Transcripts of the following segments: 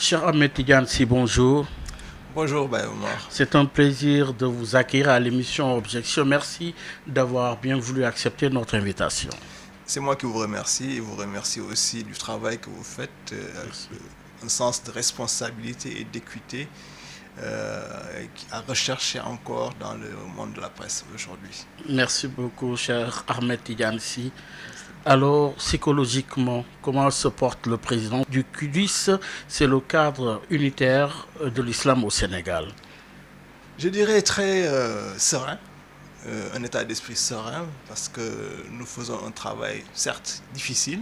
Cher Ahmed Tidjansi, bonjour. Bonjour Omar. C'est un plaisir de vous accueillir à l'émission Objection. Merci d'avoir bien voulu accepter notre invitation. C'est moi qui vous remercie et vous remercie aussi du travail que vous faites avec un sens de responsabilité et d'équité à rechercher encore dans le monde de la presse aujourd'hui. Merci beaucoup, cher Ahmed Tidjansi. Alors, psychologiquement, comment se porte le président du QDIS? C'est le cadre unitaire de l'islam au Sénégal. Je dirais très serein, un état d'esprit serein, parce que nous faisons un travail, certes, difficile.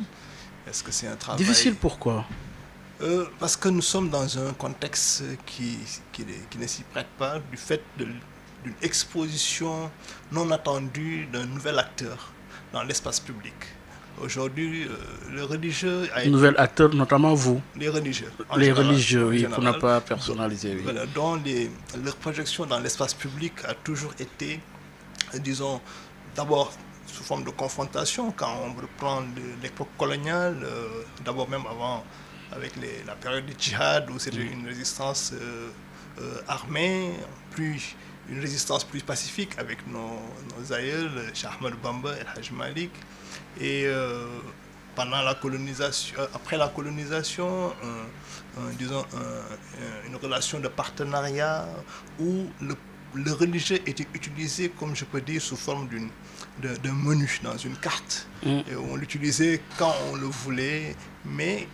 Est-ce que c'est un travail... Difficile pourquoi? Parce que nous sommes dans un contexte qui ne s'y prête pas, du fait d'une exposition non attendue d'un nouvel acteur dans l'espace public. Aujourd'hui, le religieux a été... Nouvel acteur, notamment vous. Les religieux. Les religieux, oui, pour ne pas personnaliser. Oui. Voilà, dont leur projection dans l'espace public a toujours été, disons, d'abord sous forme de confrontation, quand on reprend l'époque coloniale, d'abord même avant, avec la période du djihad, où c'était une résistance armée, une résistance plus pacifique avec nos aïeuls, Cheikh Ahmed Bamba et Haj Malik. Et pendant la colonisation, après la colonisation, disons une relation de partenariat où le religieux était utilisé, comme je peux dire, sous forme d'un menu dans une carte. Et on l'utilisait quand on le voulait, mais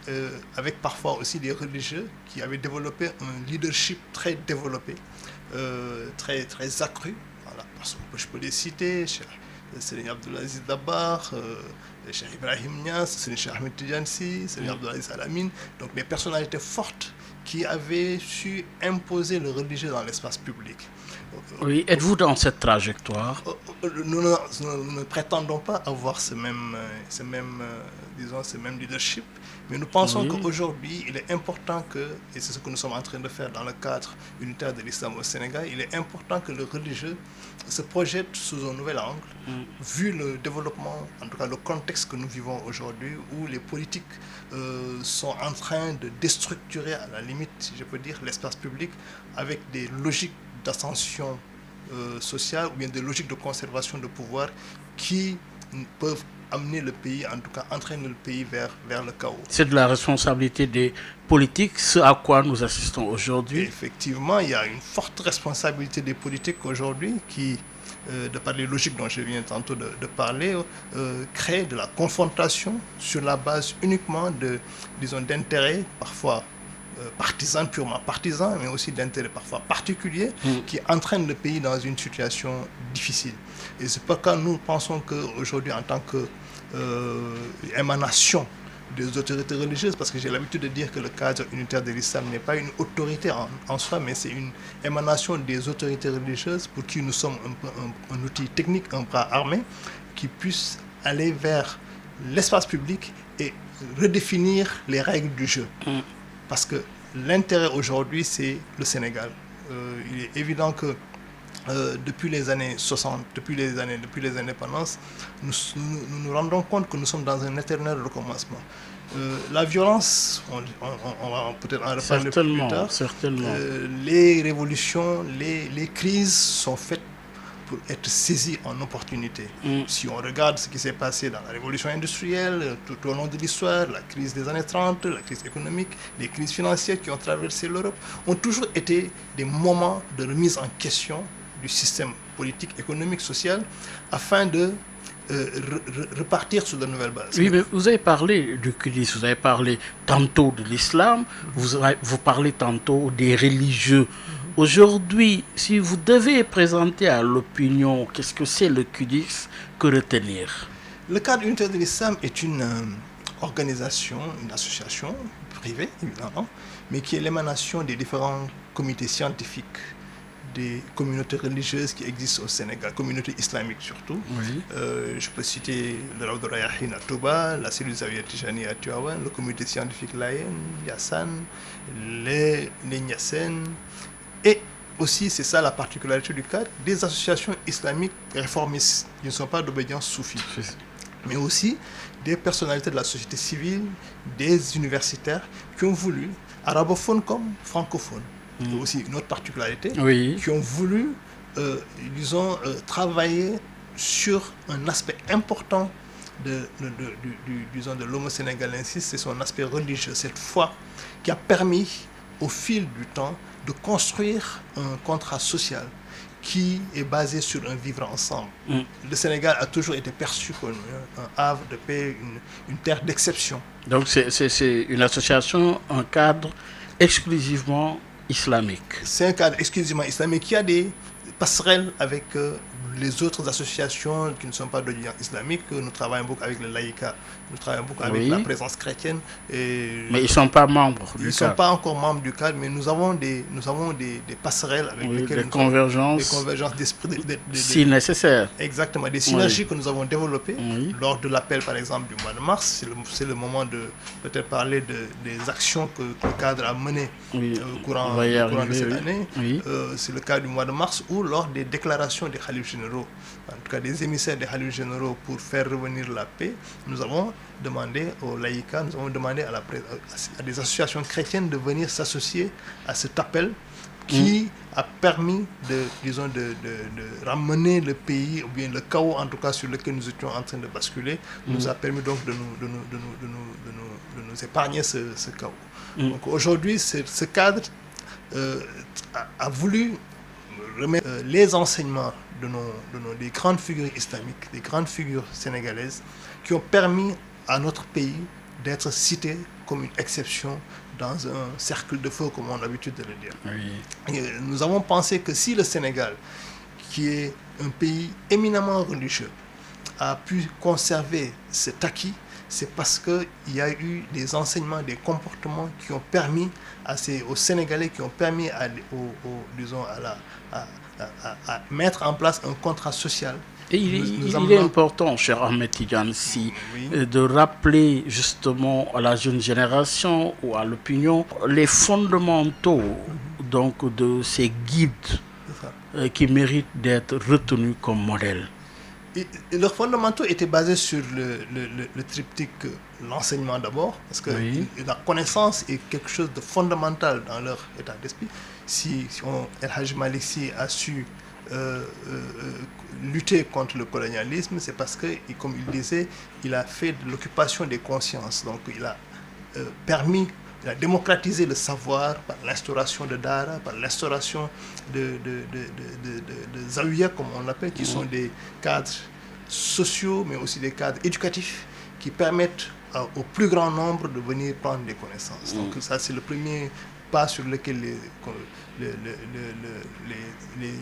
avec parfois aussi des religieux qui avaient développé un leadership très développé, très accru. Voilà, je peux les citer. Seigneur Abdelaziz Dabar, Cheikh Ibrahim Niass, Cheikh Ahmed Tidjansi, Seigneur Abdelaziz Alamine, donc des personnalités fortes qui avaient su imposer le religieux dans l'espace public. Oui, êtes-vous dans cette trajectoire? Nous ne prétendons pas avoir ce même leadership, mais nous pensons qu'aujourd'hui, il est important et c'est ce que nous sommes en train de faire dans le cadre unitaire de l'islam au Sénégal, il est important que le religieux se projette sous un nouvel angle, vu le développement, en tout cas le contexte que nous vivons aujourd'hui, où les politiques sont en train de déstructurer, à la limite, si je peux dire, l'espace public, avec des logiques d'ascension sociale ou bien des logiques de conservation de pouvoir qui peuvent amener le pays, en tout cas entraîner le pays vers le chaos. C'est de la responsabilité des politiques, ce à quoi nous assistons aujourd'hui. Effectivement, il y a une forte responsabilité des politiques aujourd'hui qui, de par les logiques dont je viens tantôt de parler, créent de la confrontation sur la base uniquement d'intérêts parfois partisans, purement partisans, mais aussi d'intérêts parfois particuliers qui entraînent le pays dans une situation difficile. Et c'est pourquoi nous pensons qu'aujourd'hui, en tant qu'émanation des autorités religieuses, parce que j'ai l'habitude de dire que le cadre unitaire de l'islam n'est pas une autorité en soi, mais c'est une émanation des autorités religieuses pour qui nous sommes un outil technique, un bras armé, qui puisse aller vers l'espace public et redéfinir les règles du jeu. Parce que l'intérêt aujourd'hui, c'est le Sénégal. Il est évident que depuis les années 60, depuis les indépendances, nous nous rendons compte que nous sommes dans un éternel recommencement. La violence, on va peut-être en reparler plus tard. Certainement. Les révolutions, les crises sont faites pour être saisies en opportunité. Si on regarde ce qui s'est passé dans la révolution industrielle, tout au long de l'histoire, la crise des années 30, la crise économique, les crises financières qui ont traversé l'Europe, ont toujours été des moments de remise en question du système politique, économique, social, afin de repartir sur de nouvelles bases. Oui, mais vous avez parlé du QDIS, vous avez parlé tantôt de l'islam, vous parlez tantôt des religieux. Aujourd'hui, si vous devez présenter à l'opinion qu'est-ce que c'est le QDIS, que retenir? Le cadre unitaire de l'islam est une organisation, une association privée, évidemment, mais qui est l'émanation des différents comités scientifiques des communautés religieuses qui existent au Sénégal, communautés islamiques surtout. Oui. Je peux citer le Rawd al-Rayahin à Touba, la cellule Zawiya Tijani à Tivaouane, le comité scientifique Layen, Yassane, les Niassènes, et aussi, c'est ça la particularité du cadre, des associations islamiques réformistes qui ne sont pas d'obédience soufie, mais aussi des personnalités de la société civile, des universitaires qui ont voulu, arabophones comme francophones. C'est aussi une autre particularité, Oui. qui ont voulu, disons, travailler sur un aspect important disons, de l'homo sénégalensis, c'est son aspect religieux, cette foi qui a permis au fil du temps de construire un contrat social qui est basé sur un vivre ensemble. Le Sénégal a toujours été perçu comme un havre de paix, une terre d'exception. Donc c'est une association, un cadre exclusivement islamique. C'est un cadre exclusivement islamique qui a des passerelles avec les autres associations qui ne sont pas d'origine islamique. Nous travaillons beaucoup avec le laïcat, nous travaillons beaucoup avec la présence chrétienne. Mais ils ne sont pas membres du cadre. Ils ne sont pas encore membres du cadre, mais nous avons des passerelles avec lesquelles des convergences d'esprit. Si nécessaire. Exactement, des synergies que nous avons développées lors de l'appel, par exemple, du mois de mars. C'est le moment de peut-être parler des actions que le cadre a menées au courant de cette année. C'est le cas du mois de mars, ou lors des déclarations des khalifs généraux, en tout cas des émissaires des khalifs généraux pour faire revenir la paix. Nous avons demandé au laïcat, nous avons demandé à des associations chrétiennes de venir s'associer à cet appel qui a permis de ramener le pays, ou bien le chaos en tout cas sur lequel nous étions en train de basculer, nous a permis donc de nous épargner ce chaos. Donc aujourd'hui, ce cadre a voulu remettre les enseignements des grandes figures islamiques, des grandes figures sénégalaises, qui ont permis à notre pays d'être cité comme une exception dans un cercle de feu, comme on a l'habitude de le dire. Et nous avons pensé que si le Sénégal, qui est un pays éminemment religieux, a pu conserver cet acquis, c'est parce qu'il y a eu des enseignements, des comportements qui ont permis aux Sénégalais, qui ont permis à mettre en place un contrat social. Et il est important, cher Ahmed Tidiane, de rappeler justement à la jeune génération ou à l'opinion les fondamentaux donc, de ces guides qui méritent d'être retenus comme modèles. Et leurs fondamentaux étaient basés sur le triptyque l'enseignement d'abord, parce que la connaissance est quelque chose de fondamental dans leur état d'esprit. El Hadj Malick Sy a su lutter contre le colonialisme, c'est parce que, comme il disait, il a fait de l'occupation des consciences. Donc il a il a démocratisé le savoir par l'instauration de Dara, par l'instauration de Zawiya, comme on l'appelle, qui sont des cadres sociaux, mais aussi des cadres éducatifs qui permettent au plus grand nombre de venir prendre des connaissances. Donc ça, c'est le premier pas sur lequel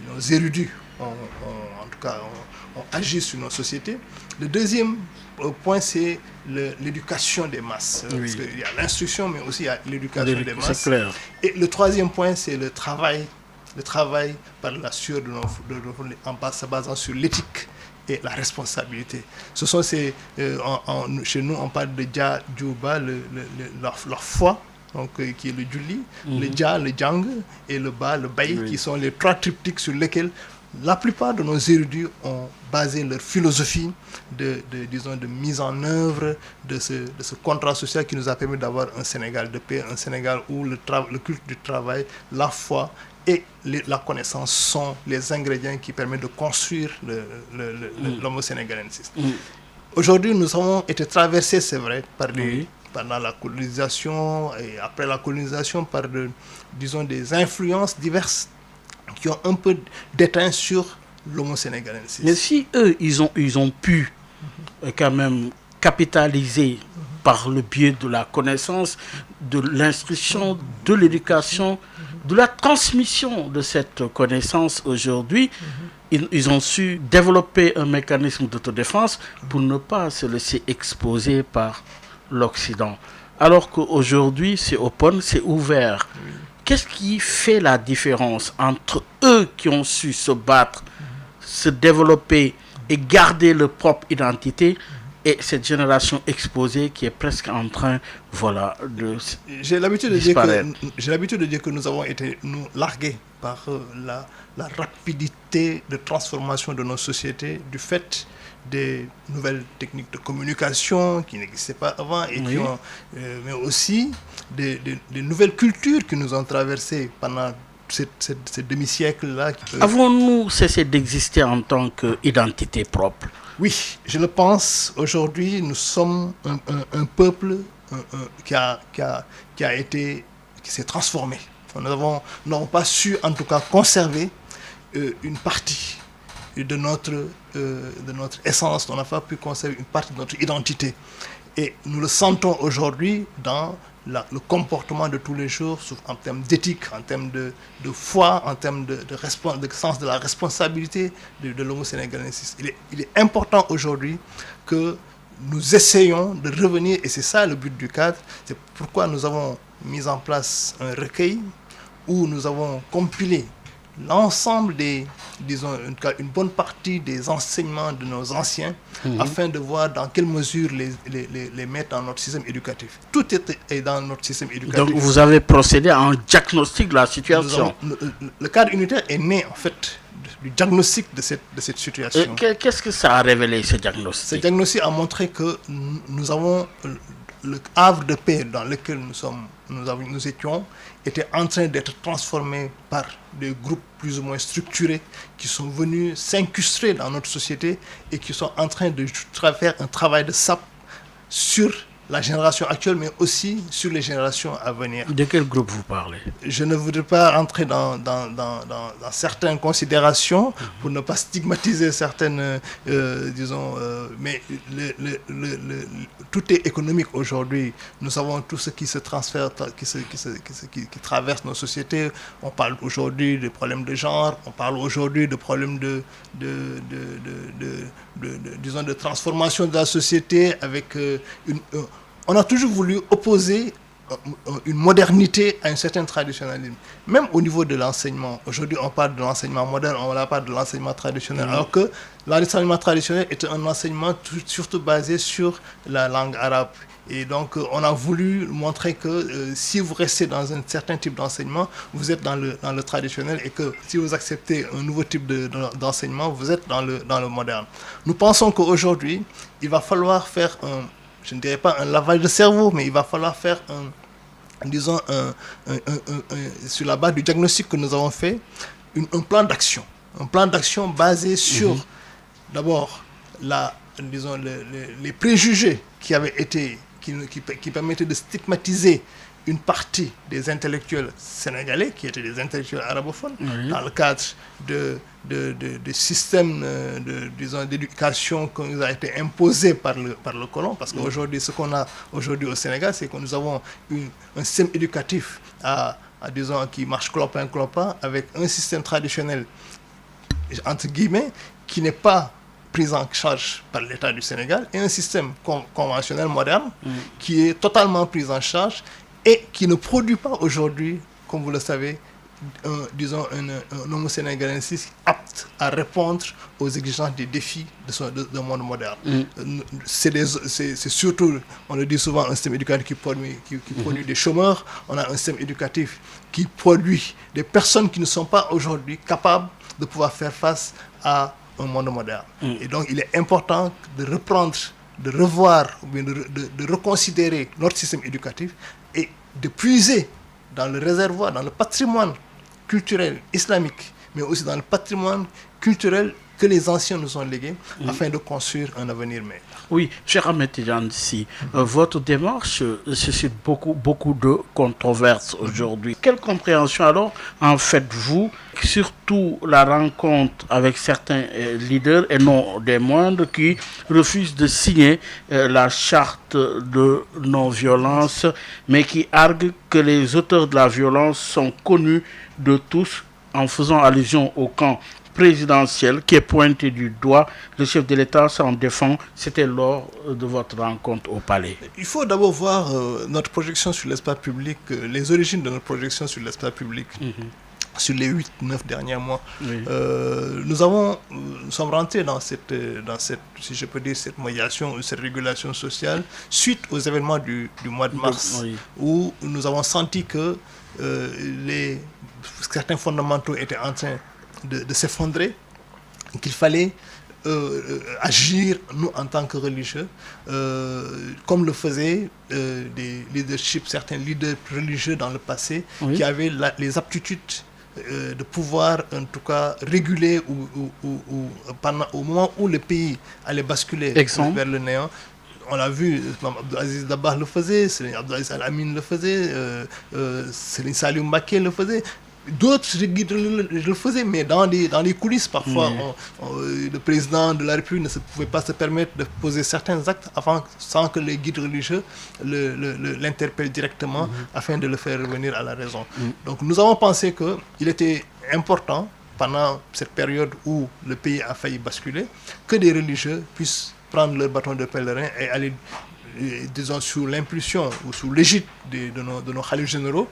nos érudits ont agi sur nos sociétés. Le deuxième point, c'est l'éducation des masses. Parce qu'il y a l'instruction, mais aussi il y a l'éducation des masses. C'est clair. Et le troisième point, c'est le travail par la sueur en se basant sur l'éthique et la responsabilité. Ce sont chez nous, on parle de Dja, Djouba, leur foi, donc, qui est le Djuli, le Dja, le Djang, et le Ba, le Baï, qui sont les trois triptyques sur lesquels la plupart de nos érudits ont basé leur philosophie de mise en œuvre de ce contrat social qui nous a permis d'avoir un Sénégal de paix, un Sénégal où le culte du travail, la foi et la connaissance sont les ingrédients qui permettent de construire l'homo sénégalensis. Aujourd'hui, nous avons été traversés, c'est vrai, pendant la colonisation et après la colonisation par des influences diverses qui ont un peu déteint sur l'homo sénégalensis. Mais si eux, ils ont pu quand même capitaliser par le biais de la connaissance, de l'instruction, de l'éducation, de la transmission de cette connaissance aujourd'hui, ils ont su développer un mécanisme d'autodéfense pour ne pas se laisser exposer par l'Occident. Alors qu'aujourd'hui, c'est open, c'est ouvert. Qu'est-ce qui fait la différence entre eux qui ont su se battre, se développer et garder leur propre identité et cette génération exposée qui est presque en train de J'ai l'habitude de dire que nous avons été largués par la rapidité de transformation de nos sociétés du fait des nouvelles techniques de communication qui n'existaient pas avant et Oui. mais aussi des nouvelles cultures qui nous ont traversées pendant ces demi-siècles-là. Avons-nous cessé d'exister en tant qu'identité propre? Oui, je le pense. Aujourd'hui, nous sommes un peuple qui s'est transformé. Nous n'avons pas su, en tout cas, conserver une partie de notre essence. On n'a pas pu conserver une partie de notre identité. Et nous le sentons aujourd'hui dans le comportement de tous les jours, en termes d'éthique, en termes de foi, en termes de sens de la responsabilité de l'homo sénégalensis. Il est important aujourd'hui que nous essayons de revenir, et c'est ça le but du cadre, c'est pourquoi nous avons mis en place un recueil où nous avons compilé l'ensemble une bonne partie des enseignements de nos anciens, afin de voir dans quelle mesure les mettre dans notre système éducatif. Tout est dans notre système éducatif. Donc vous avez procédé à un diagnostic de la situation. Le cadre unitaire est né en fait du diagnostic de cette situation. Qu'est-ce que ça a révélé, ce diagnostic? Ce diagnostic a montré que nous avons le havre de paix dans lequel nous étions était en train d'être transformé par des groupes plus ou moins structurés qui sont venus s'incruster dans notre société et qui sont en train de faire un travail de sape sur la génération actuelle, mais aussi sur les générations à venir. De quel groupe vous parlez? Je ne voudrais pas entrer dans certaines considérations pour ne pas stigmatiser certaines, mais tout est économique aujourd'hui. Nous savons tout ce qui se transfère, qui traverse nos sociétés. On parle aujourd'hui des problèmes de genre, on parle aujourd'hui de problèmes de transformation de la société avec on a toujours voulu opposer une modernité à un certain traditionnalisme. Même au niveau de l'enseignement. Aujourd'hui, on parle de l'enseignement moderne, on ne parle pas de l'enseignement traditionnel. Alors que l'enseignement traditionnel est un enseignement surtout basé sur la langue arabe. Et donc, on a voulu montrer que si vous restez dans un certain type d'enseignement, vous êtes dans le traditionnel, et que si vous acceptez un nouveau type d'enseignement, vous êtes dans le moderne. Nous pensons qu'aujourd'hui, il va falloir faire je ne dirais pas un lavage de cerveau, mais il va falloir faire sur la base du diagnostic que nous avons fait, un plan d'action. Un plan d'action basé sur, d'abord, les préjugés qui avaient été, qui permettaient de stigmatiser une partie des intellectuels sénégalais, qui étaient des intellectuels arabophones, dans le cadre de systèmes d'éducation qui nous a été imposé par le colon. Parce qu'aujourd'hui, ce qu'on a aujourd'hui au Sénégal, c'est que nous avons un système éducatif qui marche clopin, avec un système traditionnel, entre guillemets, qui n'est pas pris en charge par l'État du Sénégal, et un système conventionnel moderne qui est totalement pris en charge et qui ne produit pas aujourd'hui, comme vous le savez, un homo sénégalensis apte à répondre aux exigences des défis de monde moderne. C'est surtout, on le dit souvent, un système éducatif qui produit des chômeurs. On a un système éducatif qui produit des personnes qui ne sont pas aujourd'hui capables de pouvoir faire face à un monde moderne. Et donc, il est important de reprendre, de revoir, de reconsidérer notre système éducatif et de puiser dans le réservoir, dans le patrimoine culturel islamique, mais aussi dans le patrimoine culturel que les anciens nous ont légués, afin de construire un avenir meilleur. Oui, cher Ahmed Tidiane Sy, votre démarche suscite beaucoup de controverses aujourd'hui. Quelle compréhension alors en faites-vous, surtout la rencontre avec certains leaders, et non des moindres, qui refusent de signer la charte de non-violence, mais qui arguent que les auteurs de la violence sont connus de tous, en faisant allusion au camp présidentiel qui est pointé du doigt? Le chef de l'État s'en défend. C'était lors de votre rencontre au Palais. Il faut d'abord voir notre projection sur l'espace public, les origines de notre projection sur l'espace public. Sur les 8-9 derniers mois, nous sommes rentrés dans cette, si je peux dire, cette médiation ou cette régulation sociale suite aux événements du mois de mars, où nous avons senti que certains fondamentaux étaient en train de s'effondrer, qu'il fallait agir, nous, en tant que religieux, comme le faisaient certains leaders religieux dans le passé, Oui. qui avaient les aptitudes de pouvoir, en tout cas, réguler au moment où le pays allait basculer vers le néant. On l'a vu, Abdelaziz Dabakh le faisait, Abdelaziz Al-Amin le faisait, Serigne Saliou Mbacké le faisait. D'autres guides le faisaient, mais dans les coulisses, parfois, le président de la République ne pouvait pas se permettre de poser certains actes sans que les guides religieux l'interpellent directement afin de le faire revenir à la raison. Donc nous avons pensé qu'il était important, pendant cette période où le pays a failli basculer, que des religieux puissent prendre leur bâton de pèlerin et aller, disons, sous l'impulsion ou sous l'égide de nos khalifes généraux,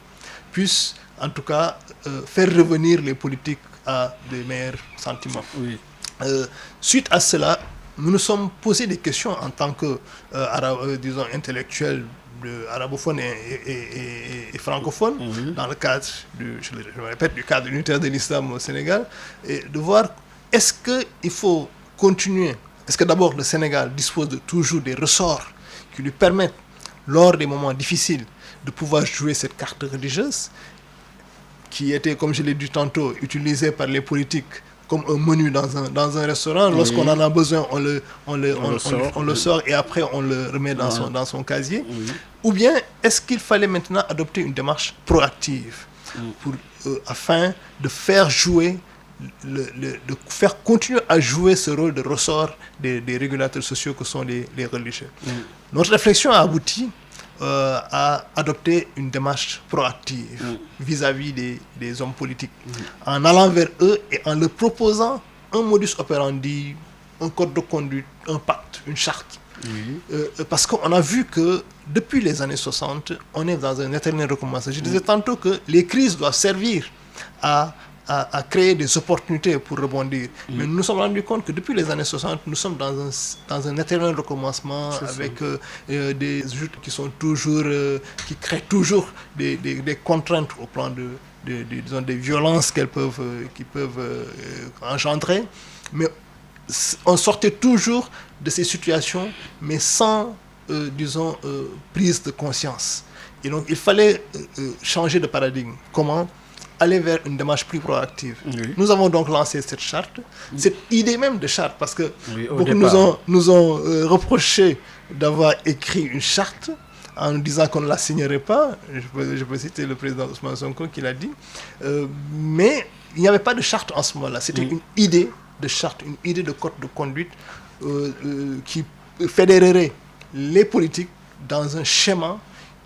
puissent en tout cas faire revenir les politiques à des meilleurs sentiments. Oui. Suite à cela, nous nous sommes posé des questions en tant que disons, intellectuels arabophones et francophones, dans le cadre, je le répète, du cadre unitaire de l'islam au Sénégal, et de voir est-ce qu'il faut continuer. Est-ce que d'abord le Sénégal dispose toujours des ressorts qui lui permettent, lors des moments difficiles, de pouvoir jouer cette carte religieuse, qui était, comme je l'ai dit tantôt, utilisée par les politiques comme un menu dans un restaurant. Lorsqu'on en a besoin, on le sort et après on le remet dans son casier. Ou bien est-ce qu'il fallait maintenant adopter une démarche proactive afin de faire jouer, de faire continuer à jouer ce rôle de ressort des régulateurs sociaux que sont les religieux. Notre réflexion a abouti à adopter une démarche proactive vis-à-vis des hommes politiques, en allant vers eux et en leur proposant un modus operandi, un code de conduite, un pacte, une charte. Parce qu'on a vu que depuis les années 60, on est dans un éternel recommencement. Je disais tantôt que les crises doivent servir à créer des opportunités pour rebondir. Mais nous nous sommes rendus compte que depuis les années 60, nous sommes dans un éternel recommencement avec des joutes qui sont toujours, qui créent toujours des contraintes au plan disons, des violences qu'ils peuvent engendrer. Mais on sortait toujours de ces situations, mais sans, disons, prise de conscience. Et donc, il fallait changer de paradigme. Comment ? Aller vers une démarche plus proactive. Nous avons donc lancé cette charte, cette idée même de charte, parce que beaucoup nous ont reproché d'avoir écrit une charte en nous disant qu'on ne la signerait pas. Je peux citer le président Ousmane Sonko qui l'a dit. Mais il n'y avait pas de charte en ce moment-là. C'était une idée de charte, une idée de code de conduite qui fédérerait les politiques dans un schéma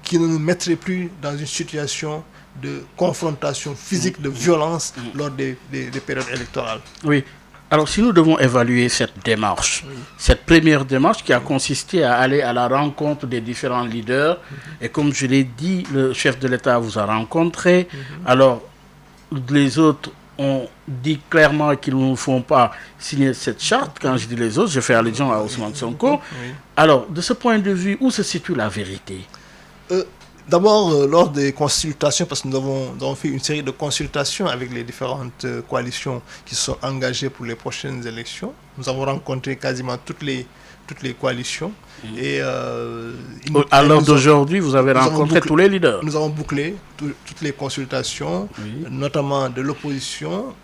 qui ne nous mettrait plus dans une situation de confrontation physique, de violence lors des périodes électorales. Oui. Alors, si nous devons évaluer cette démarche, cette première démarche qui a consisté à aller à la rencontre des différents leaders, et comme je l'ai dit, le chef de l'État vous a rencontré, alors les autres ont dit clairement qu'ils ne font pas signer cette charte. Quand je dis les autres, je fais allusion à Ousmane Sonko. Alors, de ce point de vue, où se situe la vérité ? D'abord, lors des consultations, parce que nous avons fait une série de consultations avec les différentes coalitions qui sont engagées pour les prochaines élections. Nous avons rencontré quasiment toutes les coalitions. Et à l'heure d'aujourd'hui, vous avez rencontré tous les leaders. Nous avons bouclé toutes les consultations, notamment de l'opposition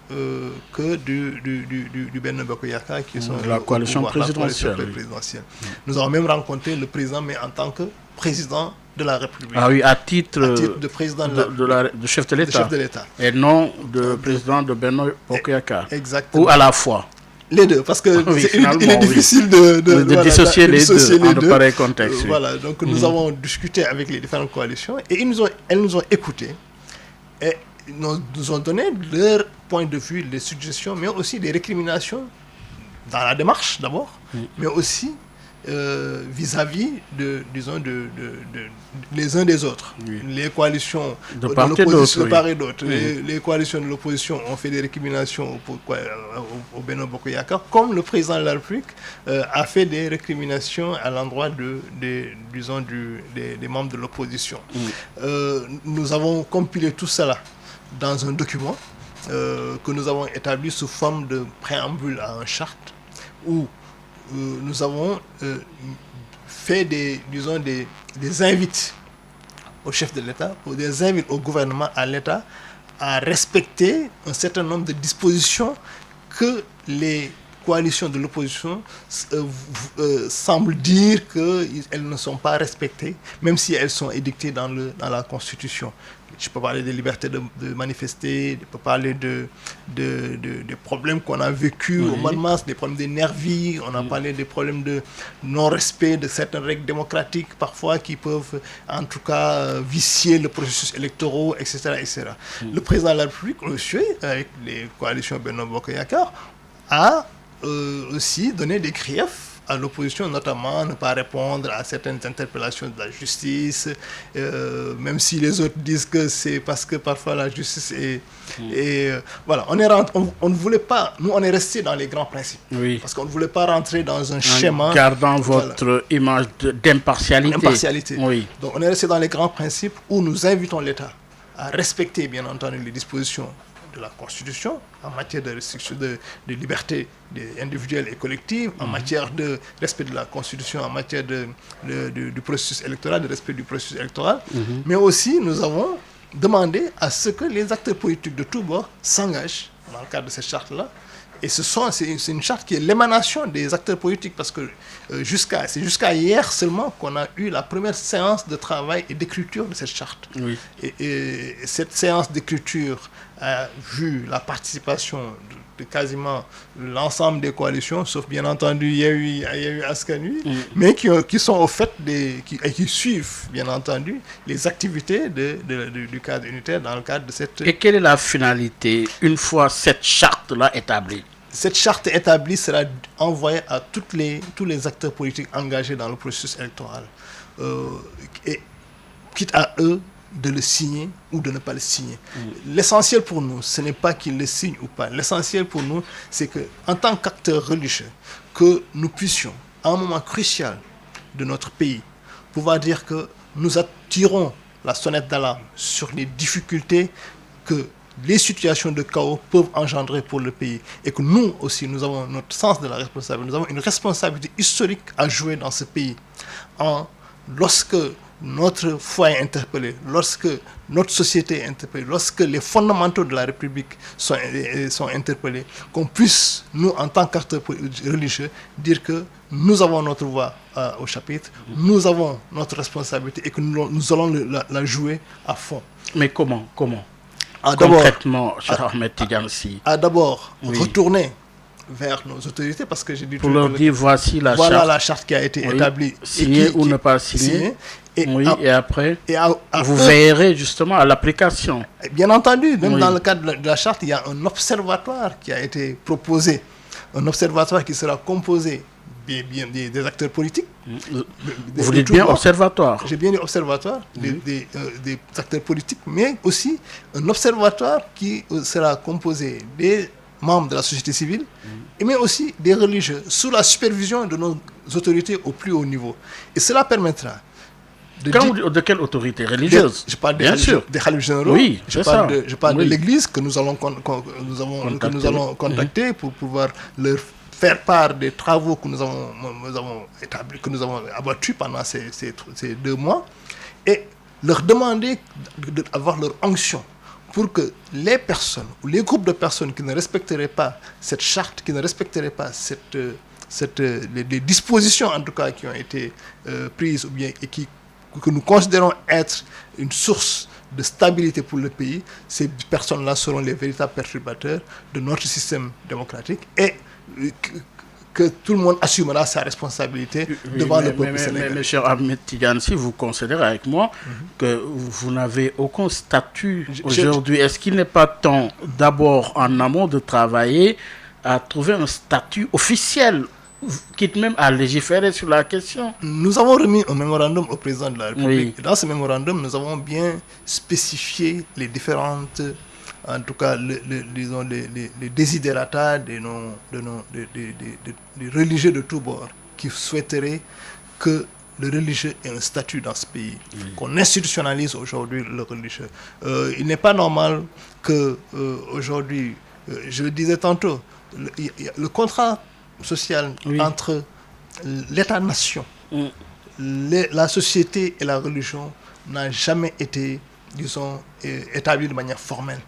que du Benno Bokk Yakaar, qui sont la coalition présidentielle. Nous avons même rencontré le président, mais en tant que président de la République. Ah oui, à titre de président de chef de l'État. Et non de président de Benno Bokk Yakaar. Exactement. Ou à la fois. Les deux, parce que il est difficile de dissocier les deux en de pareils contextes. Voilà, donc nous avons discuté avec les différentes coalitions et elles nous ont écoutés et nous ont donné leur point de vue, les suggestions, mais aussi des récriminations dans la démarche d'abord, mais aussi vis-à-vis disons, les uns des autres. Les coalitions de part et d'autre. Les coalitions de l'opposition ont fait des récriminations au Benno Bokk Yakaar, comme le président de la République a fait des récriminations à l'endroit des membres de l'opposition. Nous avons compilé tout cela dans un document que nous avons établi sous forme de préambule à une charte, où nous avons fait des invites au chef de l'État, ou des invites au gouvernement, à l'État, à respecter un certain nombre de dispositions que les coalitions de l'opposition semblent dire qu'elles ne sont pas respectées, même si elles sont édictées dans la Constitution. Je peux parler des libertés de manifester, je peux parler des problèmes qu'on a vécus au mois de mars, des problèmes d'énergie, on a parlé des problèmes de non-respect de certaines règles démocratiques parfois qui peuvent en tout cas vicier le processus électoral, etc. etc. Le président de la République, monsieur, avec les coalitions Benno Bokk Yakaar, a aussi donné des griefs à l'opposition, notamment ne pas répondre à certaines interpellations de la justice, même si les autres disent que c'est parce que parfois la justice est... voilà, on ne voulait pas... Nous, on est resté dans les grands principes. Oui. Parce qu'on ne voulait pas rentrer dans un schéma... Gardant votre image d'impartialité. Impartialité. Oui. Donc, on est resté dans les grands principes où nous invitons l'État à respecter, bien entendu, les dispositions de la Constitution en matière de restriction de liberté individuelle et collective, en matière de respect de la Constitution, en matière du processus électoral, de respect du processus électoral. Mais aussi, nous avons demandé à ce que les acteurs politiques de tous bords s'engagent dans le cadre de cette charte-là. Et c'est une charte qui est l'émanation des acteurs politiques, parce que c'est jusqu'à hier seulement qu'on a eu la première séance de travail et d'écriture de cette charte. Oui. Et cette séance d'écriture a vu la participation de quasiment l'ensemble des coalitions, sauf bien entendu il y a eu Askan Wi, mais qui sont au fait et qui suivent bien entendu les activités du cadre unitaire dans le cadre de cette... Et quelle est la finalité une fois cette charte-là établie? Cette charte établie sera envoyée à tous les acteurs politiques engagés dans le processus électoral, et quitte à eux de le signer ou de ne pas le signer. L'essentiel pour nous, ce n'est pas qu'ils le signent ou pas. L'essentiel pour nous, c'est qu'en tant qu'acteurs religieux, que nous puissions, à un moment crucial de notre pays, pouvoir dire que nous attirons la sonnette d'alarme sur les difficultés que les situations de chaos peuvent engendrer pour le pays. Et que nous aussi, nous avons notre sens de la responsabilité. Nous avons une responsabilité historique à jouer dans ce pays. Lorsque notre foi est interpellé, lorsque notre société est interpellée, lorsque les fondamentaux de la République sont interpellés, qu'on puisse, nous, en tant qu'acteurs religieux, dire que nous avons notre voix au chapitre, nous avons notre responsabilité et que nous allons la jouer à fond. Mais comment concrètement, cher Ahmed Tidiane Sy? D'abord, retourner vers nos autorités, parce que j'ai dit... Pour leur dire, voici la charte. Voilà la charte qui a été établie. Signer ou ne pas signer. Et après, vous eux, veillerez justement à l'application. Bien entendu, même dans le cadre de la charte, il y a un observatoire qui a été proposé. Un observatoire qui sera composé des acteurs politiques. Vous dites bien observatoire. J'ai bien dit observatoire, des acteurs politiques, mais aussi un observatoire qui sera composé des membres de la société civile, mais aussi des religieux, sous la supervision de nos autorités au plus haut niveau. Et cela permettra de quelle autorité religieuse? Je parle bien sûr des khalifes généraux. Oui, je parle de l'Église que nous allons contacter pour pouvoir leur faire part des travaux que nous avons établis, que nous avons abattus pendant ces 2 mois, et leur demander d'avoir leur onction pour que les personnes ou les groupes de personnes qui ne respecteraient pas cette charte, qui ne respecteraient pas les dispositions en tout cas qui ont été prises, ou bien et que nous considérons être une source de stabilité pour le pays, ces personnes-là seront les véritables perturbateurs de notre système démocratique, et que tout le monde assumera sa responsabilité devant le peuple sénégalais. Mais cher Ahmed Tidiane Sy, vous considérez avec moi que vous n'avez aucun statut aujourd'hui. Est-ce qu'il n'est pas temps d'abord en amont de travailler à trouver un statut officiel, quitte même à légiférer sur la question? Nous avons remis un mémorandum au président de la République. Oui. Dans ce mémorandum, nous avons bien spécifié les différentes, en tout cas, les desiderata des religieux de tous bords qui souhaiteraient que le religieux ait un statut dans ce pays, qu'on institutionnalise aujourd'hui le religieux. Il n'est pas normal que aujourd'hui, je le disais tantôt, le contrat social Oui. entre l'État-nation, Mm. la société et la religion n'a jamais été, disons, établi de manière formelle.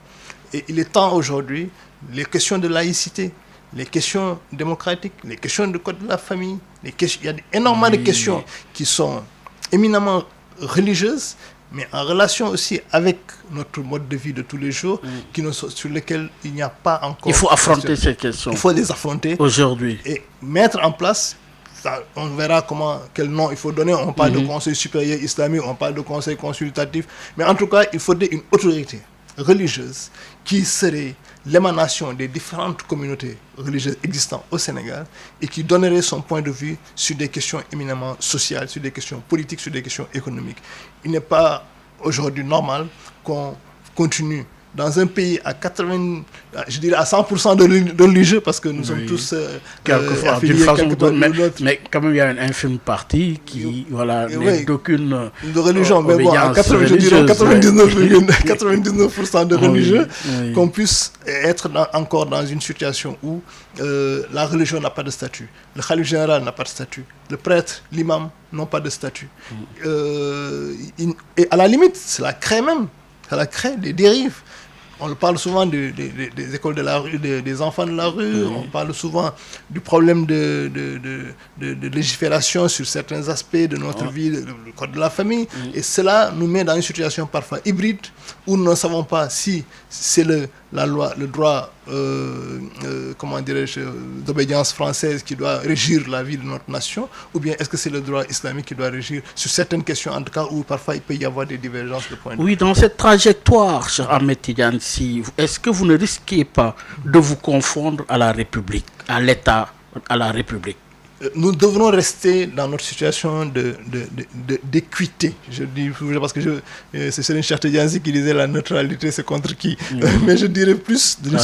Et il est temps aujourd'hui, les questions de laïcité, les questions démocratiques, les questions du code de la famille, il y a énormément de Oui. questions qui sont éminemment religieuses, mais en relation aussi avec notre mode de vie de tous les jours, sur lesquels il n'y a pas encore... Il faut affronter ces questions Il faut les affronter aujourd'hui. et mettre en place... on verra quel nom il faut donner. On parle de conseil supérieur islamique, on parle de conseil consultatif. Mais en tout cas, il faudrait une autorité religieuse qui serait l'émanation des différentes communautés religieuses existantes au Sénégal et qui donnerait son point de vue sur des questions éminemment sociales, sur des questions politiques, sur des questions économiques. Il n'est pas aujourd'hui normal qu'on continue dans un pays à 80, je dirais à 100% de religieux, parce que nous sommes tous quelquefois affiliés d'une façon ou quelque part d'autre, mais quand même il y a une infime partie qui n'est d'aucune de religion, mais bon, à 99% de religieux, qu'on puisse être encore dans une situation où la religion n'a pas de statut, le khalife général n'a pas de statut, le prêtre, l'imam n'ont pas de statut. Et à la limite, cela crée des dérives. On parle souvent des écoles de la rue, des enfants de la rue. On parle souvent du problème de légifération sur certains aspects de notre vie, le code de la famille. Et cela nous met dans une situation parfois hybride où nous ne savons pas si c'est la loi, le droit, comment dirais-je, d'obédience française qui doit régir la vie de notre nation, ou bien est-ce que c'est le droit islamique qui doit régir sur certaines questions, en tout cas où parfois il peut y avoir des divergences de points de vue. Oui, dans cette trajectoire, cher Ahmed Tidiane Sy, est-ce que vous ne risquez pas de vous confondre à la République, à l'État, à la République? Nous devrons rester dans notre situation d'équité. Je dis parce que c'est Serigne Cheikh Tidiane Sy qui disait la neutralité c'est contre qui. Mais je dirais plus d'une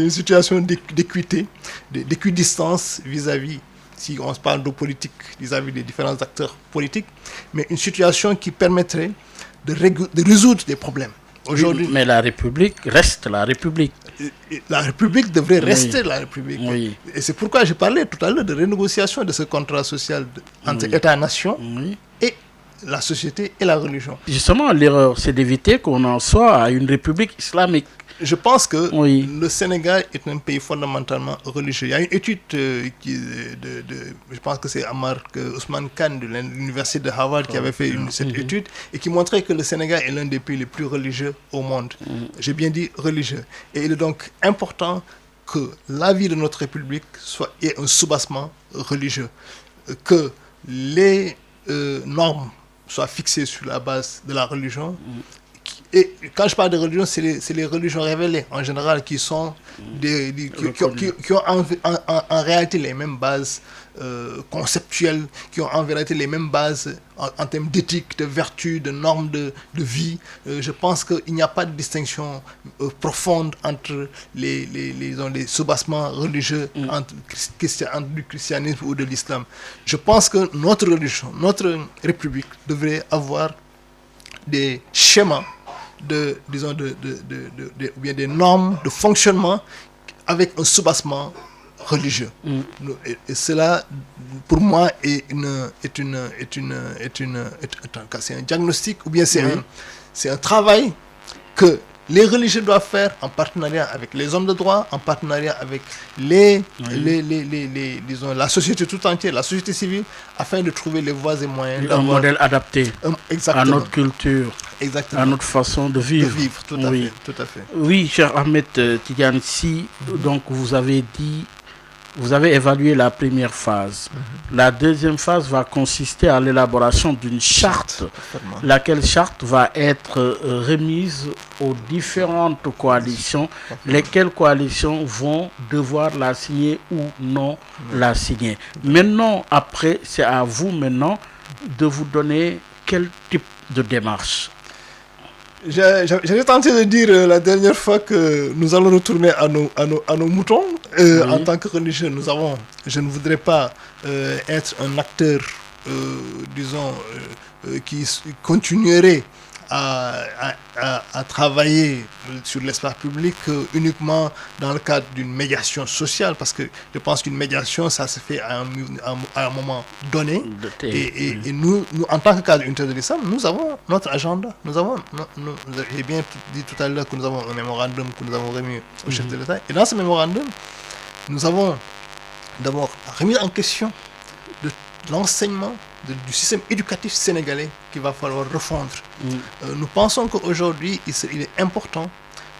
situation d'équité, d'équidistance vis-à-vis, si on se parle de politique, vis-à-vis des différents acteurs politiques, mais une situation qui permettrait de résoudre des problèmes. Aujourd'hui, mais la République reste la République. La République devrait rester la République. Oui. Et c'est pourquoi j'ai parlé tout à l'heure de renégociation de ce contrat social entre État-nation et la société et la religion. Justement, l'erreur, c'est d'éviter qu'on en soit à une République islamique. Je pense que le Sénégal est un pays fondamentalement religieux. Il y a une étude je pense que c'est Ousmane Khan de l'université de Harvard qui avait fait cette étude et qui montrait que le Sénégal est l'un des pays les plus religieux au monde. J'ai bien dit religieux. Et il est donc important que la vie de notre République ait un soubassement religieux, que les normes soient fixées sur la base de la religion. Et quand je parle de religion, c'est les religions révélées en général qui sont qui ont en réalité les mêmes bases conceptuelles, qui ont en vérité les mêmes bases en termes d'éthique, de vertu, de normes de vie. Je pense qu'il n'y a pas de distinction profonde entre les soubassements religieux entre du christianisme ou de l'islam. Je pense que notre religion, notre République devrait avoir des schémas ou bien des normes de fonctionnement avec un soubassement religieux. Et cela, pour moi, c'est un diagnostic ou bien c'est un travail que les religieux doivent faire en partenariat avec les hommes de droit, en partenariat avec disons, la société tout entière, la société civile, afin de trouver les voies et moyens un modèle adapté à notre culture, à notre façon de vivre. Tout à fait. Oui, cher Ahmed Tidiane Sy, donc vous avez évalué la première phase. La deuxième phase va consister à l'élaboration d'une charte, laquelle charte va être remise aux différentes coalitions, lesquelles coalitions vont devoir la signer ou non la signer. Maintenant, après, c'est à vous maintenant de vous donner quel type de démarche. J'avais tenté de dire la dernière fois que nous allons retourner à nos moutons. En tant que religieux, je ne voudrais pas être un acteur, disons, qui continuerait à travailler sur l'espace public uniquement dans le cadre d'une médiation sociale, parce que je pense qu'une médiation, ça se fait à un moment donné. Et nous, en tant que cadre unitaire de l'islam, nous avons notre agenda. J'ai bien dit tout à l'heure que nous avons un mémorandum que nous avons remis au chef de l'État. Et dans ce mémorandum, nous avons d'abord remis en question de l'enseignement du système éducatif sénégalais qu'il va falloir refondre. Nous pensons qu'aujourd'hui, il est important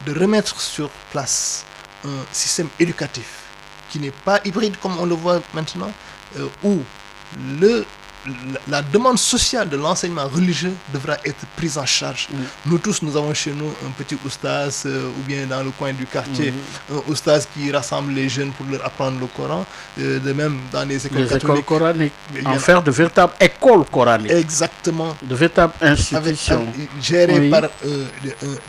de remettre sur place un système éducatif qui n'est pas hybride comme on le voit maintenant, où la demande sociale de l'enseignement religieux devra être prise en charge. Nous tous, nous avons chez nous un petit oustaz, ou bien dans le coin du quartier, un oustaz qui rassemble les jeunes pour leur apprendre le Coran, de même dans les écoles coraniques. En faire de véritables écoles coraniques. Exactement. De véritables institutions. Gérées par,